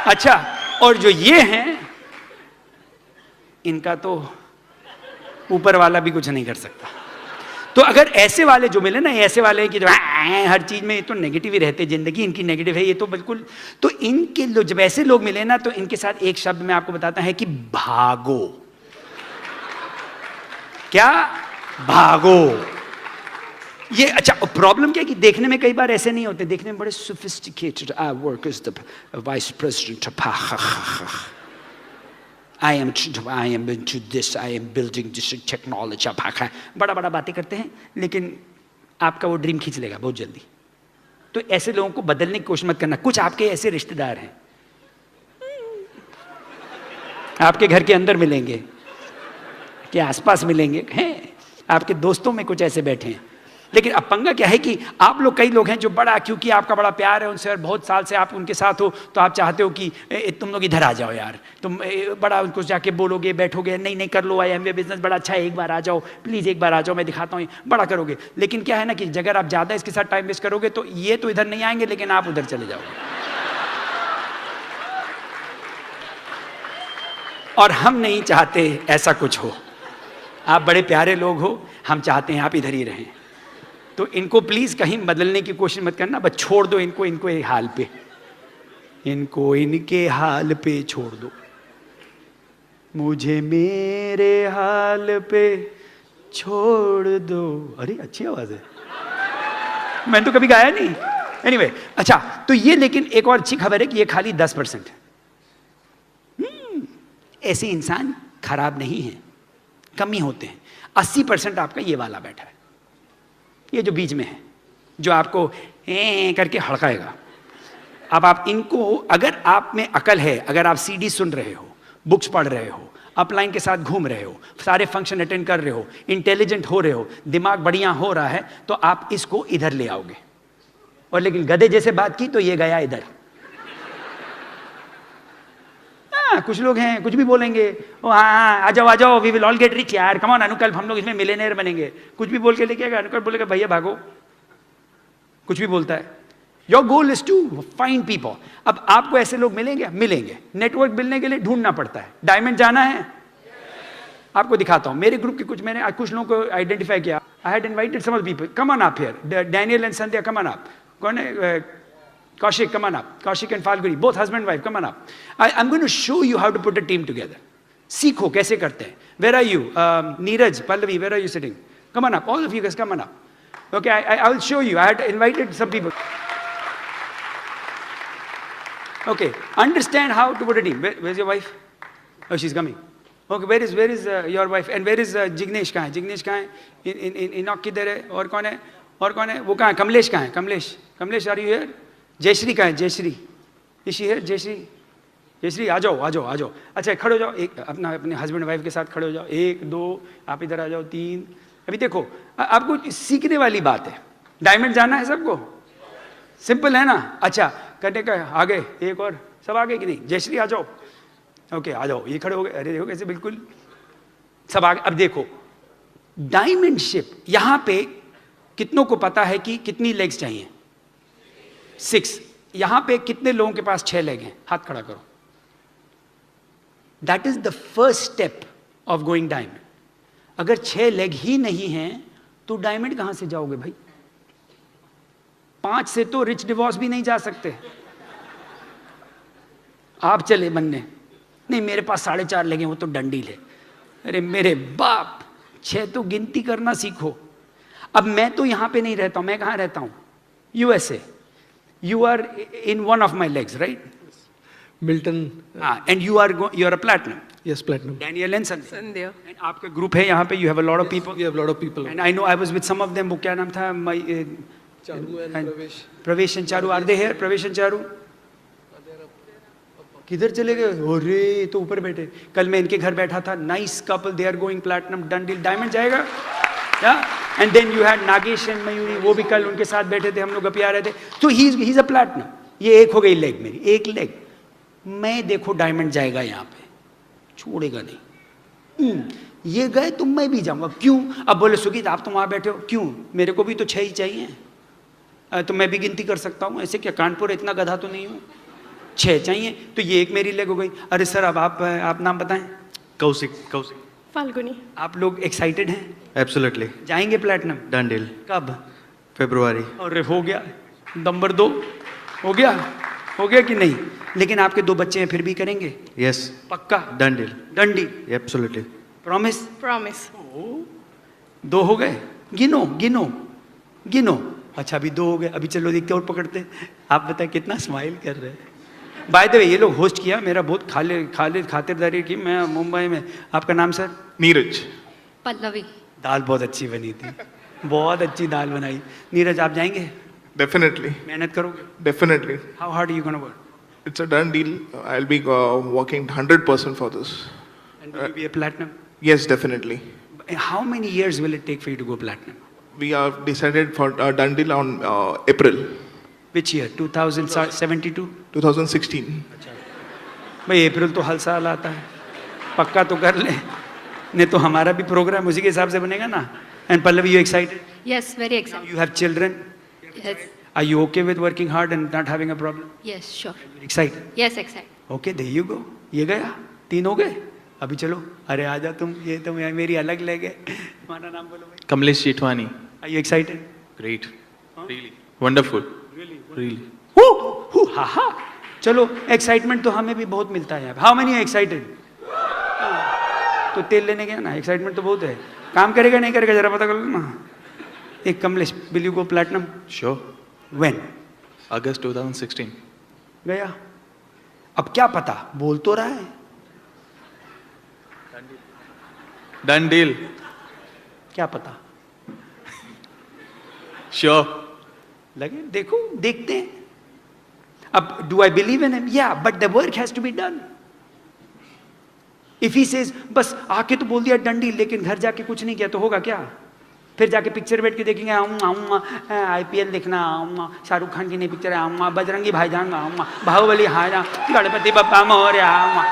अच्छा, और जो ये हैं, इनका तो ऊपर वाला भी कुछ नहीं कर सकता। तो अगर ऐसे वाले जो मिले ना, ऐसे वाले कि जो हर चीज में तो नेगेटिव ही रहते, जिंदगी इनकी नेगेटिव है, ये तो बिल्कुल, तो इनके जब ऐसे लोग मिले ना, तो इनके साथ एक शब्द मैं आपको बताता है कि भागो। क्या? भागो। ये अच्छा, प्रॉब्लम क्या है कि देखने में कई बार ऐसे नहीं होते, देखने में बड़े sophisticated, I work as the vice president, I am into this, I am building this technology, बड़ा बड़ा बातें करते हैं, लेकिन आपका वो ड्रीम खींच लेगा बहुत जल्दी। तो ऐसे लोगों को बदलने की कोशिश मत करना। कुछ आपके ऐसे रिश्तेदार हैं, आपके घर के अंदर मिलेंगे, के आसपास मिलेंगे, हैं आपके दोस्तों में कुछ ऐसे बैठे हैं। लेकिन अब पंगा क्या है कि आप लोग, कई लोग हैं जो बड़ा, क्योंकि आपका बड़ा प्यार है उनसे और बहुत साल से आप उनके साथ हो, तो आप चाहते हो कि तुम लोग इधर आ जाओ यार, तुम बड़ा उनको जाके बोलोगे, बैठोगे, नहीं कर लो, आई एम वे बिजनेस बड़ा अच्छा है, एक बार आ जाओ प्लीज़, एक बार आ जाओ, मैं दिखाता हूँ, बड़ा करोगे। लेकिन क्या है ना कि अगर आप ज़्यादा इसके साथ टाइम वेस्ट करोगे तो ये तो इधर नहीं आएंगे, लेकिन आप उधर चले जाओगे। और हम नहीं चाहते ऐसा कुछ हो। आप बड़े प्यारे लोग हो, हम चाहते हैं आप इधर ही रहें। तो इनको प्लीज कहीं बदलने की कोशिश मत करना, बस छोड़ दो इनको, इनको हाल पे, इनको इनके हाल पे छोड़ दो। मुझे मेरे हाल पे छोड़ दो। अरे अच्छी आवाज है, मैंने तो कभी गाया नहीं। एनीवे, अच्छा, तो ये, लेकिन एक और अच्छी खबर है कि ये खाली 10% है। ऐसे इंसान खराब नहीं है, कम ही होते हैं। 80% आपका ये वाला बैठा है, ये जो बीच में है, जो आपको करके हड़काएगा। अब आप इनको, अगर आप में अकल है, अगर आप सीडी सुन रहे हो, बुक्स पढ़ रहे हो, अपलाइन के साथ घूम रहे हो, सारे फंक्शन अटेंड कर रहे हो, इंटेलिजेंट हो रहे हो, दिमाग बढ़िया हो रहा है, तो आप इसको इधर ले आओगे। और लेकिन गधे जैसे बात की तो ये गया इधर। कुछ लोग हैं कुछ भी बोलेंगे, ओ हाँ आ जाओ, we will all get rich यार, कम ऑन अनुकल्प, हम लोग इसमें मिलियनेयर बनेंगे। कुछ भी बोल के लेके आएगा, अनुकल्प बोलेगा भैया भागो, कुछ भी बोलता है। Your goal is to find people. अब आपको ऐसे लोग मिलेंगे। नेटवर्क मिलने के लिए ढूंढना पड़ता है। डायमंड जाना है, आपको दिखाता हूं। मेरे ग्रुप के मैंने कुछ लोगों को आइडेंटिफाई किया। I had invited some people, come on up here, Daniel and Sandhya, come on up. कौन है? Kaushik, come on up. Kaushik and Falguni, both husband and wife, come on up. I'm going to show you how to put a team together. सीखो कैसे करते हैं। Where are you? Neeraj, Pallavi, where are you sitting? Come on up. All of you guys, come on up. Okay, I will show you. I had invited some people. Okay, understand how to put a team. Where's your wife? Oh, she's coming. Okay, where is your wife? And where is Jignesh? कहाँ है? Jignesh कहाँ है? Enoch किधर है? और कौन है? वो कहाँ है? कमलेश कहाँ है? Kamlesh, are you here? Jayashree कहाँ है? जयश्री, इसी है जयश्री, आ जाओ। अच्छा, खड़े हो जाओ, एक अपने हस्बैंड वाइफ के साथ खड़े हो जाओ। 1 2, आप इधर आ जाओ। 3। अभी देखो, आपको सीखने वाली बात है। डायमंड जाना है सबको, सिंपल है ना? अच्छा, करने का आगे, एक और, सब आगे कि नहीं? जयश्री आ जाओ। ओके, आ जाओ, ये खड़े हो गए। अरे देखो कैसे, बिल्कुल सब आगे। अब देखो, डायमंड शिप, यहां पे कितनों को पता है कि कितनी लेग्स चाहिए? 6। यहां पे कितने लोगों के पास 6 लेग हैं? हाथ खड़ा करो। That is the first step of going diamond. अगर 6 लेग ही नहीं हैं तो डायमंड कहां से जाओगे भाई? 5 से तो रिच डिवोर्स भी नहीं जा सकते। आप चले बनने, नहीं मेरे पास 4.5 लेग हैं, वो तो डंडील है। अरे मेरे बाप, 6 तो गिनती करना सीखो। अब मैं तो यहां पे नहीं रहता हूं, मैं कहां रहता हूं? USA। You are in one of my legs, right? Milton. And you are a platinum. Yes, platinum. Daniel and Sandeep. Sandhya. And आपका ग्रुप है यहाँ पे, you have a lot of people. We have a lot of people. And I know I was with some of them. वो क्या नाम था? Charu and Pravesh. प्रवेश and Charu, are they here? प्रवेश and चारू किधर चले गए? अरे तो ऊपर बैठे। कल मैं इनके घर बैठा था। Nice couple, they are going platinum, done deal, diamond जाएगा। And then you had Nagesh and Mayuri, वो भी कल उनके साथ बैठे थे, हम लोग गपिया रहे थे। तो ही इज अ प्लैटिनम। ये एक हो गई लेग मेरी, एक लेग। मैं देखो डायमंड जाएगा यहाँ पे, छोड़ेगा नहीं। ये गए तो मैं भी जाऊंगा। क्यों? अब बोले सुगीत आप तो वहां बैठे हो, क्यों? मेरे को भी तो 6 ही चाहिए, तो मैं भी गिनती कर सकता हूँ। ऐसे क्या, कानपुर इतना गधा तो नहीं हूँ, 6 चाहिए। तो ये एक मेरी लेग हो गई। अरे सर अब आप नाम बताएं। Kaushik. Falguni. आप लोग एक्साइटेड हैं? Absolutely. जाएंगे प्लैटिनम? Done deal. कब? February. अरे हो गया, नंबर 2 हो गया कि नहीं? लेकिन आपके 2 बच्चे हैं, फिर भी करेंगे? Yes. पक्का? Done deal. डंडी? Absolutely. प्रॉमिस? Promise. 2 हो गए। गिनो। अच्छा अभी 2 हो गए, अभी चलो देखते और पकड़ते। आप बताएं कितना स्माइल कर रहे हैं। बाय द वे ये लोग होस्ट किया, मेरा बहुत खातिरदारी की मैं मुंबई में। आपका नाम सर? Neeraj. पल्लवी। दाल बहुत अच्छी बनी थी, बहुत अच्छी दाल बनाई। नीरज आप जाएंगे? Definitely. मेहनत करोगे? Definitely. How hard you gonna work? It's a done deal. I'll be working 100% for this. And will you be a platinum? Yes, definitely. How many years will it take for you to go platinum? We have decided for a done deal on April Which year? 2072? 2016. भाई अप्रैल तो हर साल आता है, पक्का तो कर ले, नहीं तो हमारा भी प्रोग्राम उसी के हिसाब से बनेगा ना। And Pallavi, you excited? Yes, very excited. You have children? Yes, are you okay with working hard and not having a problem? yes, sure. Excited? Yes, excited. Okay, there you go. ये गया, 3 हो गए। अभी चलो, अरे आ जा तुम, ये तो मेरी अलग लेग है। तुम्हारा नाम बोलो भाई। Kamlesh Chitwani. Are you excited? Great. Really. Wonderful. Really. हा चलो, एक्साइटमेंट तो हमें भी बहुत मिलता है। How many excited? तो तेल लेने गया ना, एक्साइटमेंट तो बहुत है। काम करेगा नहीं करेगा जरा पता कर लो ना। एक Kamlesh, will you go platinum? Sure. When? August 2016. गया। अब क्या पता, बोल तो रहा है। Done deal. क्या पता? Sure. लगे, देखो, देखते हैं। अब do I believe in him? Yeah, but the work has to be done. If he says बस आके तो बोल दिया डंडी, लेकिन घर जाके कुछ नहीं किया तो होगा क्या? फिर जाके पिक्चर बैठ के देखेंगे, आऊँगा IPL देखना, आऊँगा शाहरुख खान की नई पिक्चर है, आऊँगा बजरंगी भाईजान, आऊँगा बाहुबली, हाँ गणपति बप्पा मोरया, आऊँगा।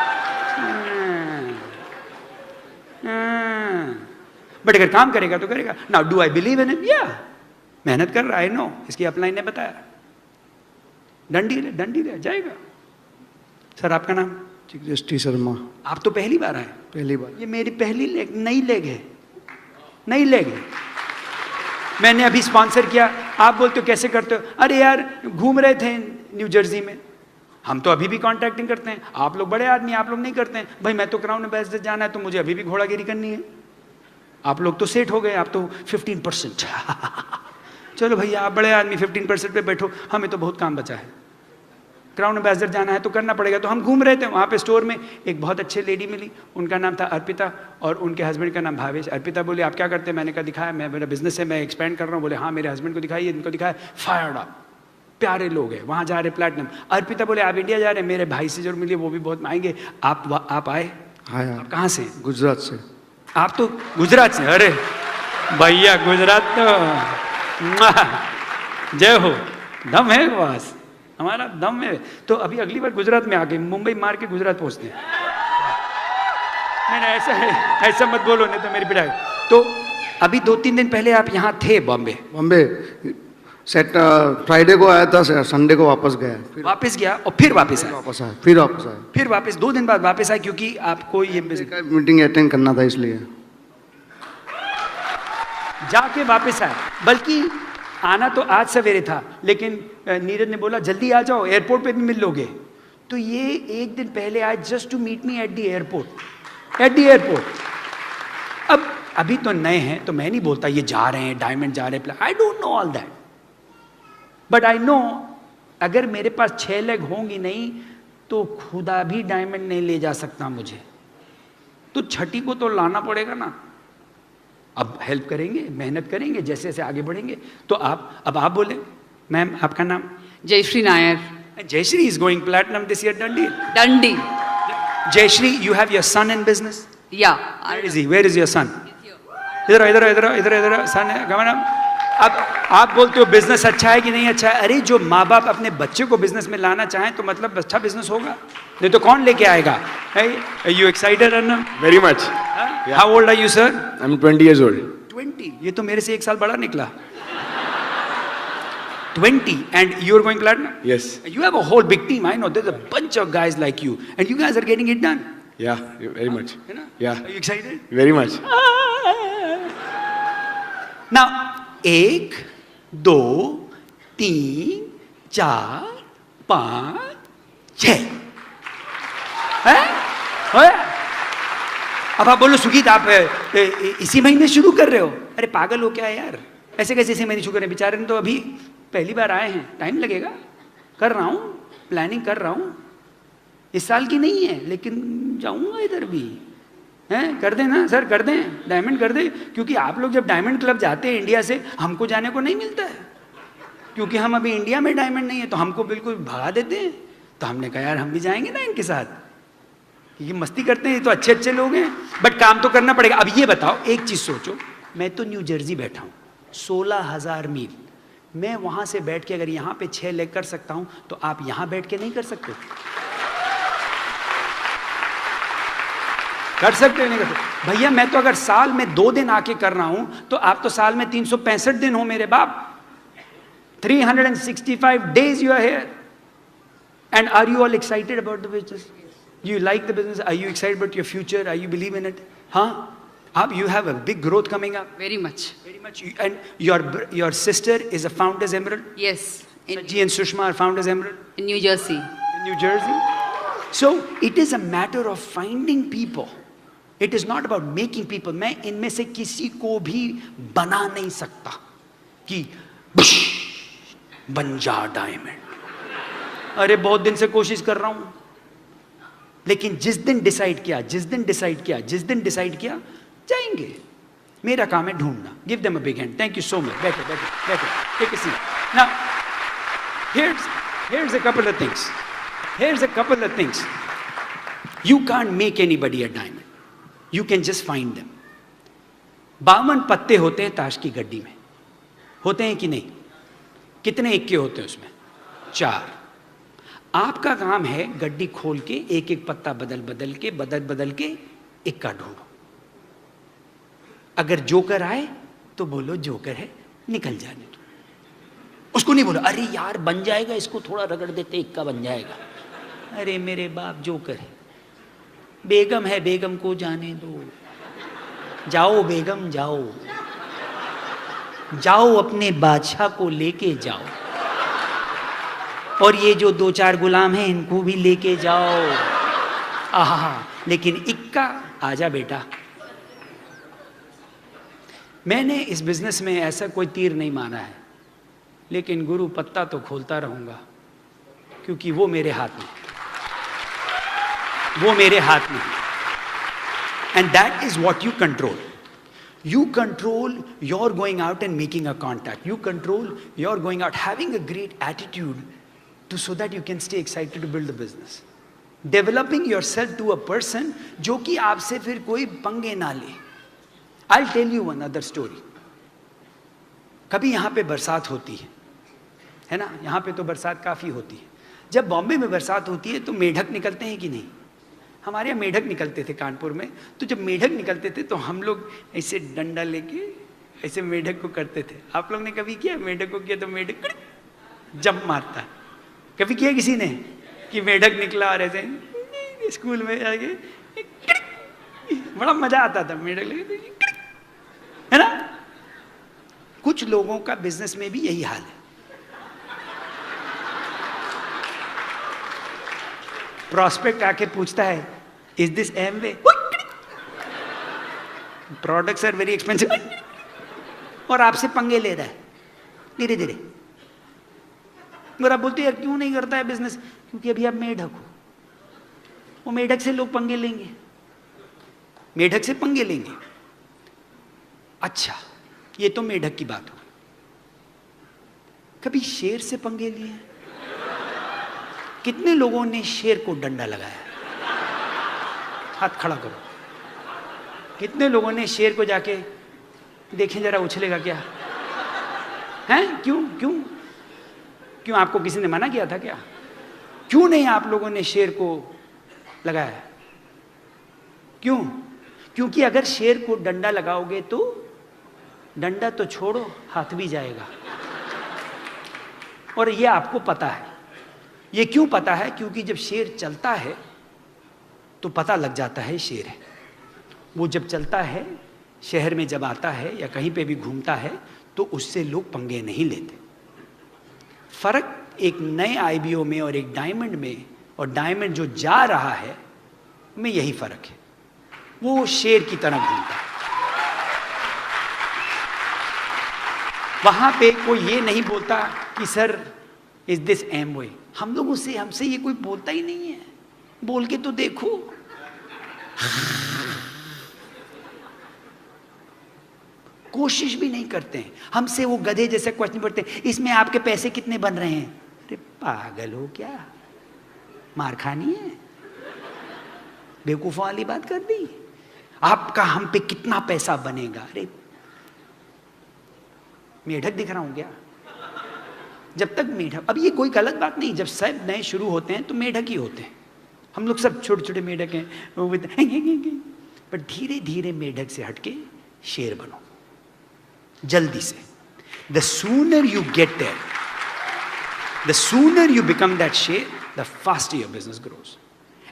बट अगर काम करेगा तो करेगा। Now do I believe in him? या, मेहनत कर रहा है, नो, इसकी अपलाइन ने बताया। डंडी ले जाएगा। सर आपका नाम? Jagdish Sharma. आप तो पहली बार आए? पहली बार। ये मेरी पहली लेग, नई लेग है, नई लेग है। मैंने अभी स्पॉन्सर किया। आप बोलते हो कैसे करते हो? अरे यार घूम रहे थे न्यू जर्सी में, हम तो अभी भी कॉन्ट्रैक्टिंग करते हैं। आप लोग बड़े आदमी, आप लोग नहीं करते हैं। भाई मैं तो क्राउन एम्बेसडर जाना है, तो मुझे अभी भी घोड़ागिरी करनी है। आप लोग तो सेट हो गए, आप तो 15%। चलो भैया आप बड़े आदमी 15% पे बैठो, हमें तो बहुत काम बचा है। क्राउन एम्बेसडर जाना है तो करना पड़ेगा। तो हम घूम रहे थे, वहाँ पे स्टोर में एक बहुत अच्छे लेडी मिली, उनका नाम था अर्पिता और उनके हस्बैंड का नाम भावेश। अर्पिता बोले आप क्या करते हैं? मैंने कहा दिखाया, मैं मेरा बिजनेस है, मैं एक्सपेंड कर रहा हूँ। बोले हाँ मेरे हस्बैंड को दिखाइए, इनको दिखाया। फायर्ड अप, प्यारे लोग हैं, वहाँ जा रहे प्लैटिनम। अर्पिता बोले आप इंडिया जा रहे हैं, मेरे भाई से जरूर मिलिए, वो भी बहुत आएंगे। आप आए? हाँ यार। आप कहाँ से? गुजरात से। आप तो गुजरात से? अरे भैया गुजरात तो जय हो, दम है बस, हमारा दम है। तो अभी अगली बार गुजरात में आके मुंबई मार के गुजरात पहुंचते हैं। नहीं ऐसा मत बोलो, नहीं तो मेरी पिटाई। तो अभी 2-3 दिन पहले आप यहाँ थे बॉम्बे? बॉम्बे फ्राइडे को आया था, संडे को वापस गया। वापस गया और फिर वापस आया? फिर वापस आया। फिर वापस 2 दिन बाद वापस आए, क्योंकि आपको ये मीटिंग अटेंड करना था इसलिए जाके वापस आए। बल्कि आना तो आज सवेरे था, लेकिन नीरज ने बोला जल्दी आ जाओ, एयरपोर्ट पे भी मिल लोगे। तो ये 1 दिन पहले आए just to meet me at the airport. अब अभी तो नए हैं, तो मैं नहीं बोलता ये जा रहे हैं डायमंड जा रहे हैं, I don't know all that, but I know अगर मेरे पास 6 लेग होंगी नहीं तो खुदा भी डायमंड नहीं ले जा सकता मुझे, तो छठी को तो लाना पड़ेगा ना। अब हेल्प करेंगे, मेहनत करेंगे, जैसे जैसे आगे बढ़ेंगे। तो अब आप बोले मैम, आपका नाम? Jayashree Nair, Jayashree is going platinum this year, Dundee. Dundee. Jayashree, you have your son in business? Yeah. Where is he? Where is your son? इधर इधर इधर इधर इधर सन है, come on. अब आप बोलते हो बिजनेस अच्छा है कि नहीं अच्छा है। अरे जो माँ बाप अपने बच्चे को बिजनेस में लाना चाहें तो मतलब अच्छा बिजनेस होगा, नहीं तो कौन लेके आएगा। You excited Arnab? Very much. How old are you sir? I'm 20 years old. 20। ये तो मेरे से 1 साल बड़ा निकला। 20 and you're going platinum? Yes. You have a whole big team. I know there's a bunch of guys like you and you guys are getting it done. Yeah, very much. है ना? Yeah. Are you excited? Very much. Now 1 2 3 4 5 6 है? अब आप बोलो सुगीत आप इसी महीने शुरू कर रहे हो? अरे पागल हो क्या यार, ऐसे कैसे इसी महीने शुरू करें? बेचारे ने तो अभी पहली बार आए हैं, टाइम लगेगा। कर रहा हूँ, प्लानिंग कर रहा हूँ। इस साल की नहीं है लेकिन जाऊंगा इधर भी। हैं, कर दें ना सर, कर दें, डायमंड कर दें। क्योंकि आप लोग जब डायमंड क्लब जाते हैं इंडिया से, हमको जाने को नहीं मिलता है, क्योंकि हम अभी इंडिया में डायमंड नहीं है, तो हमको बिल्कुल भगा देते हैं। तो हमने कहा यार हम भी जाएंगे ना इनके साथ, ये मस्ती करते हैं, ये तो अच्छे अच्छे लोग हैं, बट काम तो करना पड़ेगा। अब ये बताओ, एक चीज सोचो, मैं तो न्यू जर्सी बैठा हूँ, 16,000 मील, मैं वहां से बैठ के अगर यहाँ पे 6 लेग कर सकता हूं, तो आप यहां बैठ के नहीं कर सकते? कर सकते हो नहीं कर सकते? भैया मैं तो अगर साल में 2 दिन आके कर रहा हूं, तो आप तो साल में 365 दिन हो मेरे बाप। 365 days you are here. And are you all excited about the business? You like the business? Are you excited about your future? Are you believe in it? Huh? You have a big growth coming up. Very much. Very much. And your sister is a Founders Emerald? Yes. In Sajji and Sushma are Founders Emerald? New Jersey. In New Jersey? So it is a matter of finding people. It is not about making people. मैं इनमें से किसी को भी बना नहीं सकता कि बन जा डायमंड। अरे बहुत दिन से कोशिश कर रहा हूं, लेकिन जिस दिन डिसाइड किया जाएंगे। मेरा काम है ढूंढना। Give them a big hand. Thank you so much. बैठो बैठो बैठो, take a seat. Now here's a couple of things. You can't make anybody a diamond. You can just find them. 52 पत्ते होते हैं ताश की गड्डी में, होते हैं कि नहीं? कितने इक्के होते हैं उसमें? 4। आपका काम है गड्डी खोल के एक एक पत्ता बदल के इक्का ढूंढो। अगर जोकर आए तो बोलो जोकर है, निकल जाने दो। उसको नहीं बोलो अरे यार बन जाएगा, इसको थोड़ा रगड़ देते इक्का बन जाएगा। अरे मेरे बाप जोकर है, बेगम है, बेगम को जाने दो। जाओ बेगम जाओ, जाओ अपने बादशाह को लेके जाओ, और ये जो 2-4 गुलाम हैं इनको भी लेके जाओ। आहा, लेकिन इक्का आजा बेटा। मैंने इस बिजनेस में ऐसा कोई तीर नहीं माना है, लेकिन गुरु पत्ता तो खोलता रहूंगा, क्योंकि वो मेरे हाथ में, वो मेरे हाथ में। And that is what you control. You control your going out and making a contact. You control your going out, having a great attitude so that you can stay excited to build the business. Developing yourself to a person जो कि आपसे फिर कोई पंगे ना ले। I'll tell you one other story. कभी यहाँ पे बरसात होती है ना? यहाँ पे तो बरसात काफ़ी होती है। जब बॉम्बे में बरसात होती है तो मेढक निकलते हैं कि नहीं? हमारे यहाँ मेढक निकलते थे कानपुर में। तो जब मेढक निकलते थे तो हम लोग ऐसे डंडा लेके ऐसे मेढक को करते थे। आप लोग ने कभी किया? मेढक को किया तो मेढक जंप मारता। कभी किया किसी ने कि मेढक निकला और ऐसे स्कूल में आगे बड़ा मजा आता था मेढक लगे, है ना? कुछ लोगों का बिजनेस में भी यही हाल है। प्रॉस्पेक्ट आके पूछता है is this Amway? Products are very expensive, और आपसे पंगे ले रहा है धीरे धीरे। और आप बोलते यार क्यों नहीं करता है बिजनेस? क्योंकि अभी आप मेढक हो। वो मेढक से लोग पंगे लेंगे, मेढक से पंगे लेंगे। अच्छा, ये तो मेढक की बात हो। कभी शेर से पंगे लिए? कितने लोगों ने शेर को डंडा लगाया? हाथ खड़ा करो। कितने लोगों ने शेर को जाके देखें जरा उछलेगा क्या? हैं? क्यों क्यों क्यों? आपको किसी ने मना किया था क्या? क्यों नहीं आप लोगों ने शेर को लगाया? क्यों? क्योंकि अगर शेर को डंडा लगाओगे तो डंडा तो छोड़ो, हाथ भी जाएगा। और ये आपको पता है। ये क्यों पता है? क्योंकि जब शेर चलता है तो पता लग जाता है शेर है। वो जब चलता है, शहर में जब आता है या कहीं पे भी घूमता है, तो उससे लोग पंगे नहीं लेते। फर्क एक नए आईबीओ में और एक डायमंड में, और डायमंड जो जा रहा है में यही फर्क है। वो शेर की तरह घूमता है। वहां पे कोई ये नहीं बोलता कि सर इज दिस एमवे। हम लोगों से, हमसे ये कोई बोलता ही नहीं है। बोल के तो देखो। कोशिश भी नहीं करते हैं। हमसे वो गधे जैसे क्वेश्चन करते हैं, इसमें आपके पैसे कितने बन रहे हैं? अरे पागल हो क्या? मार खानी है? बेवकूफों वाली बात कर दी। आपका हम पे कितना पैसा बनेगा? अरे मेढक दिख रहा हूं क्या? जब तक मेढक, अब ये कोई गलत बात नहीं, जब सब नए शुरू होते हैं तो मेढक ही होते हैं। हम लोग सब छोटे छोटे मेढक हैं, पर धीरे धीरे मेढक से हटके शेर बनो, जल्दी से। The sooner you get there, the sooner you become that शेर, the faster your business grows.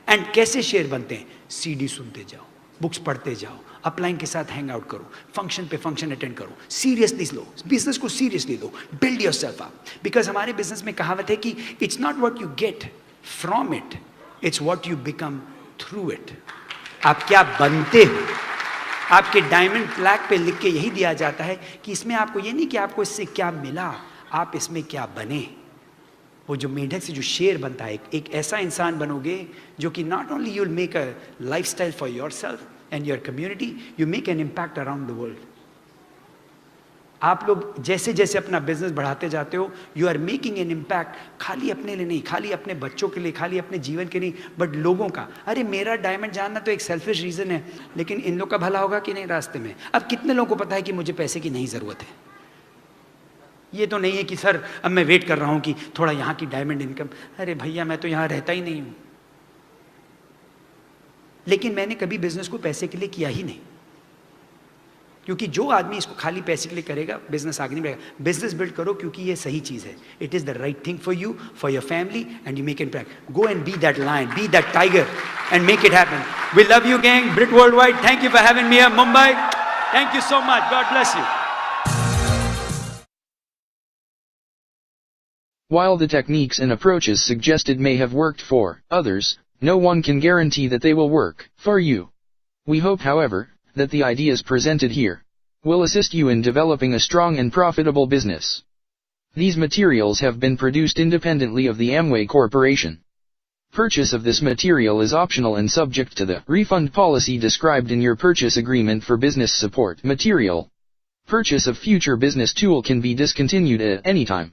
And कैसे शेर बनते हैं? सीडी सुनते जाओ, बुक्स पढ़ते जाओ, अपलाइन के साथ हैंग आउट करो, फंक्शन पे फंक्शन अटेंड करो, सीरियसली लो, बिजनेस को seriously low, build yourself up. Because हमारे बिजनेस में कहावत है कि it's not what you get from it, it's what you become through it. आप क्या बनते हो? आपके डायमंड फ्लैग पे लिख के यही दिया जाता है कि इसमें आपको ये नहीं कि आपको इससे क्या मिला, आप इसमें क्या बने। वो जो मेढक से जो शेर बनता है, एक ऐसा इंसान बनोगे जो कि not only you will make a lifestyle for yourself and your community, you make an impact around the world. आप लोग जैसे जैसे अपना बिजनेस बढ़ाते जाते हो, you are making an impact, खाली अपने लिए नहीं, खाली अपने बच्चों के लिए, खाली अपने जीवन के नहीं, बट लोगों का। अरे मेरा डायमंड जानना तो एक सेल्फिश रीजन है, लेकिन इन लोग का भला होगा कि नहीं रास्ते में? अब कितने लोगों को पता है कि मुझे पैसे की नहीं जरूरत है? ये तो नहीं है कि सर अब मैं वेट कर रहा हूं कि थोड़ा यहां की डायमंड इनकम। अरे भैया मैं तो यहां रहता ही नहीं हूं, लेकिन मैंने कभी बिजनेस को पैसे के लिए किया ही नहीं। क्योंकि जो आदमी इसको खाली पैसे के लिए करेगा, बिजनेस आगे नहीं बढ़ेगा। बिजनेस बिल्ड करो क्योंकि ये सही चीज है। It is the right thing for you, for your family, and you make it impact. Go and be that lion, be that tiger, and make it happen. We love you gang, Britt world wide. Thank you for having me here Mumbai. Thank you so much, God bless you. While the techniques and approaches suggested may have worked for others, no one can guarantee that they will work for you. We hope, however, that the ideas presented here will assist you in developing a strong and profitable business. These materials have been produced independently of the Amway Corporation. Purchase of this material is optional and subject to the refund policy described in your purchase agreement for business support material. Purchase of future business tool can be discontinued at any time.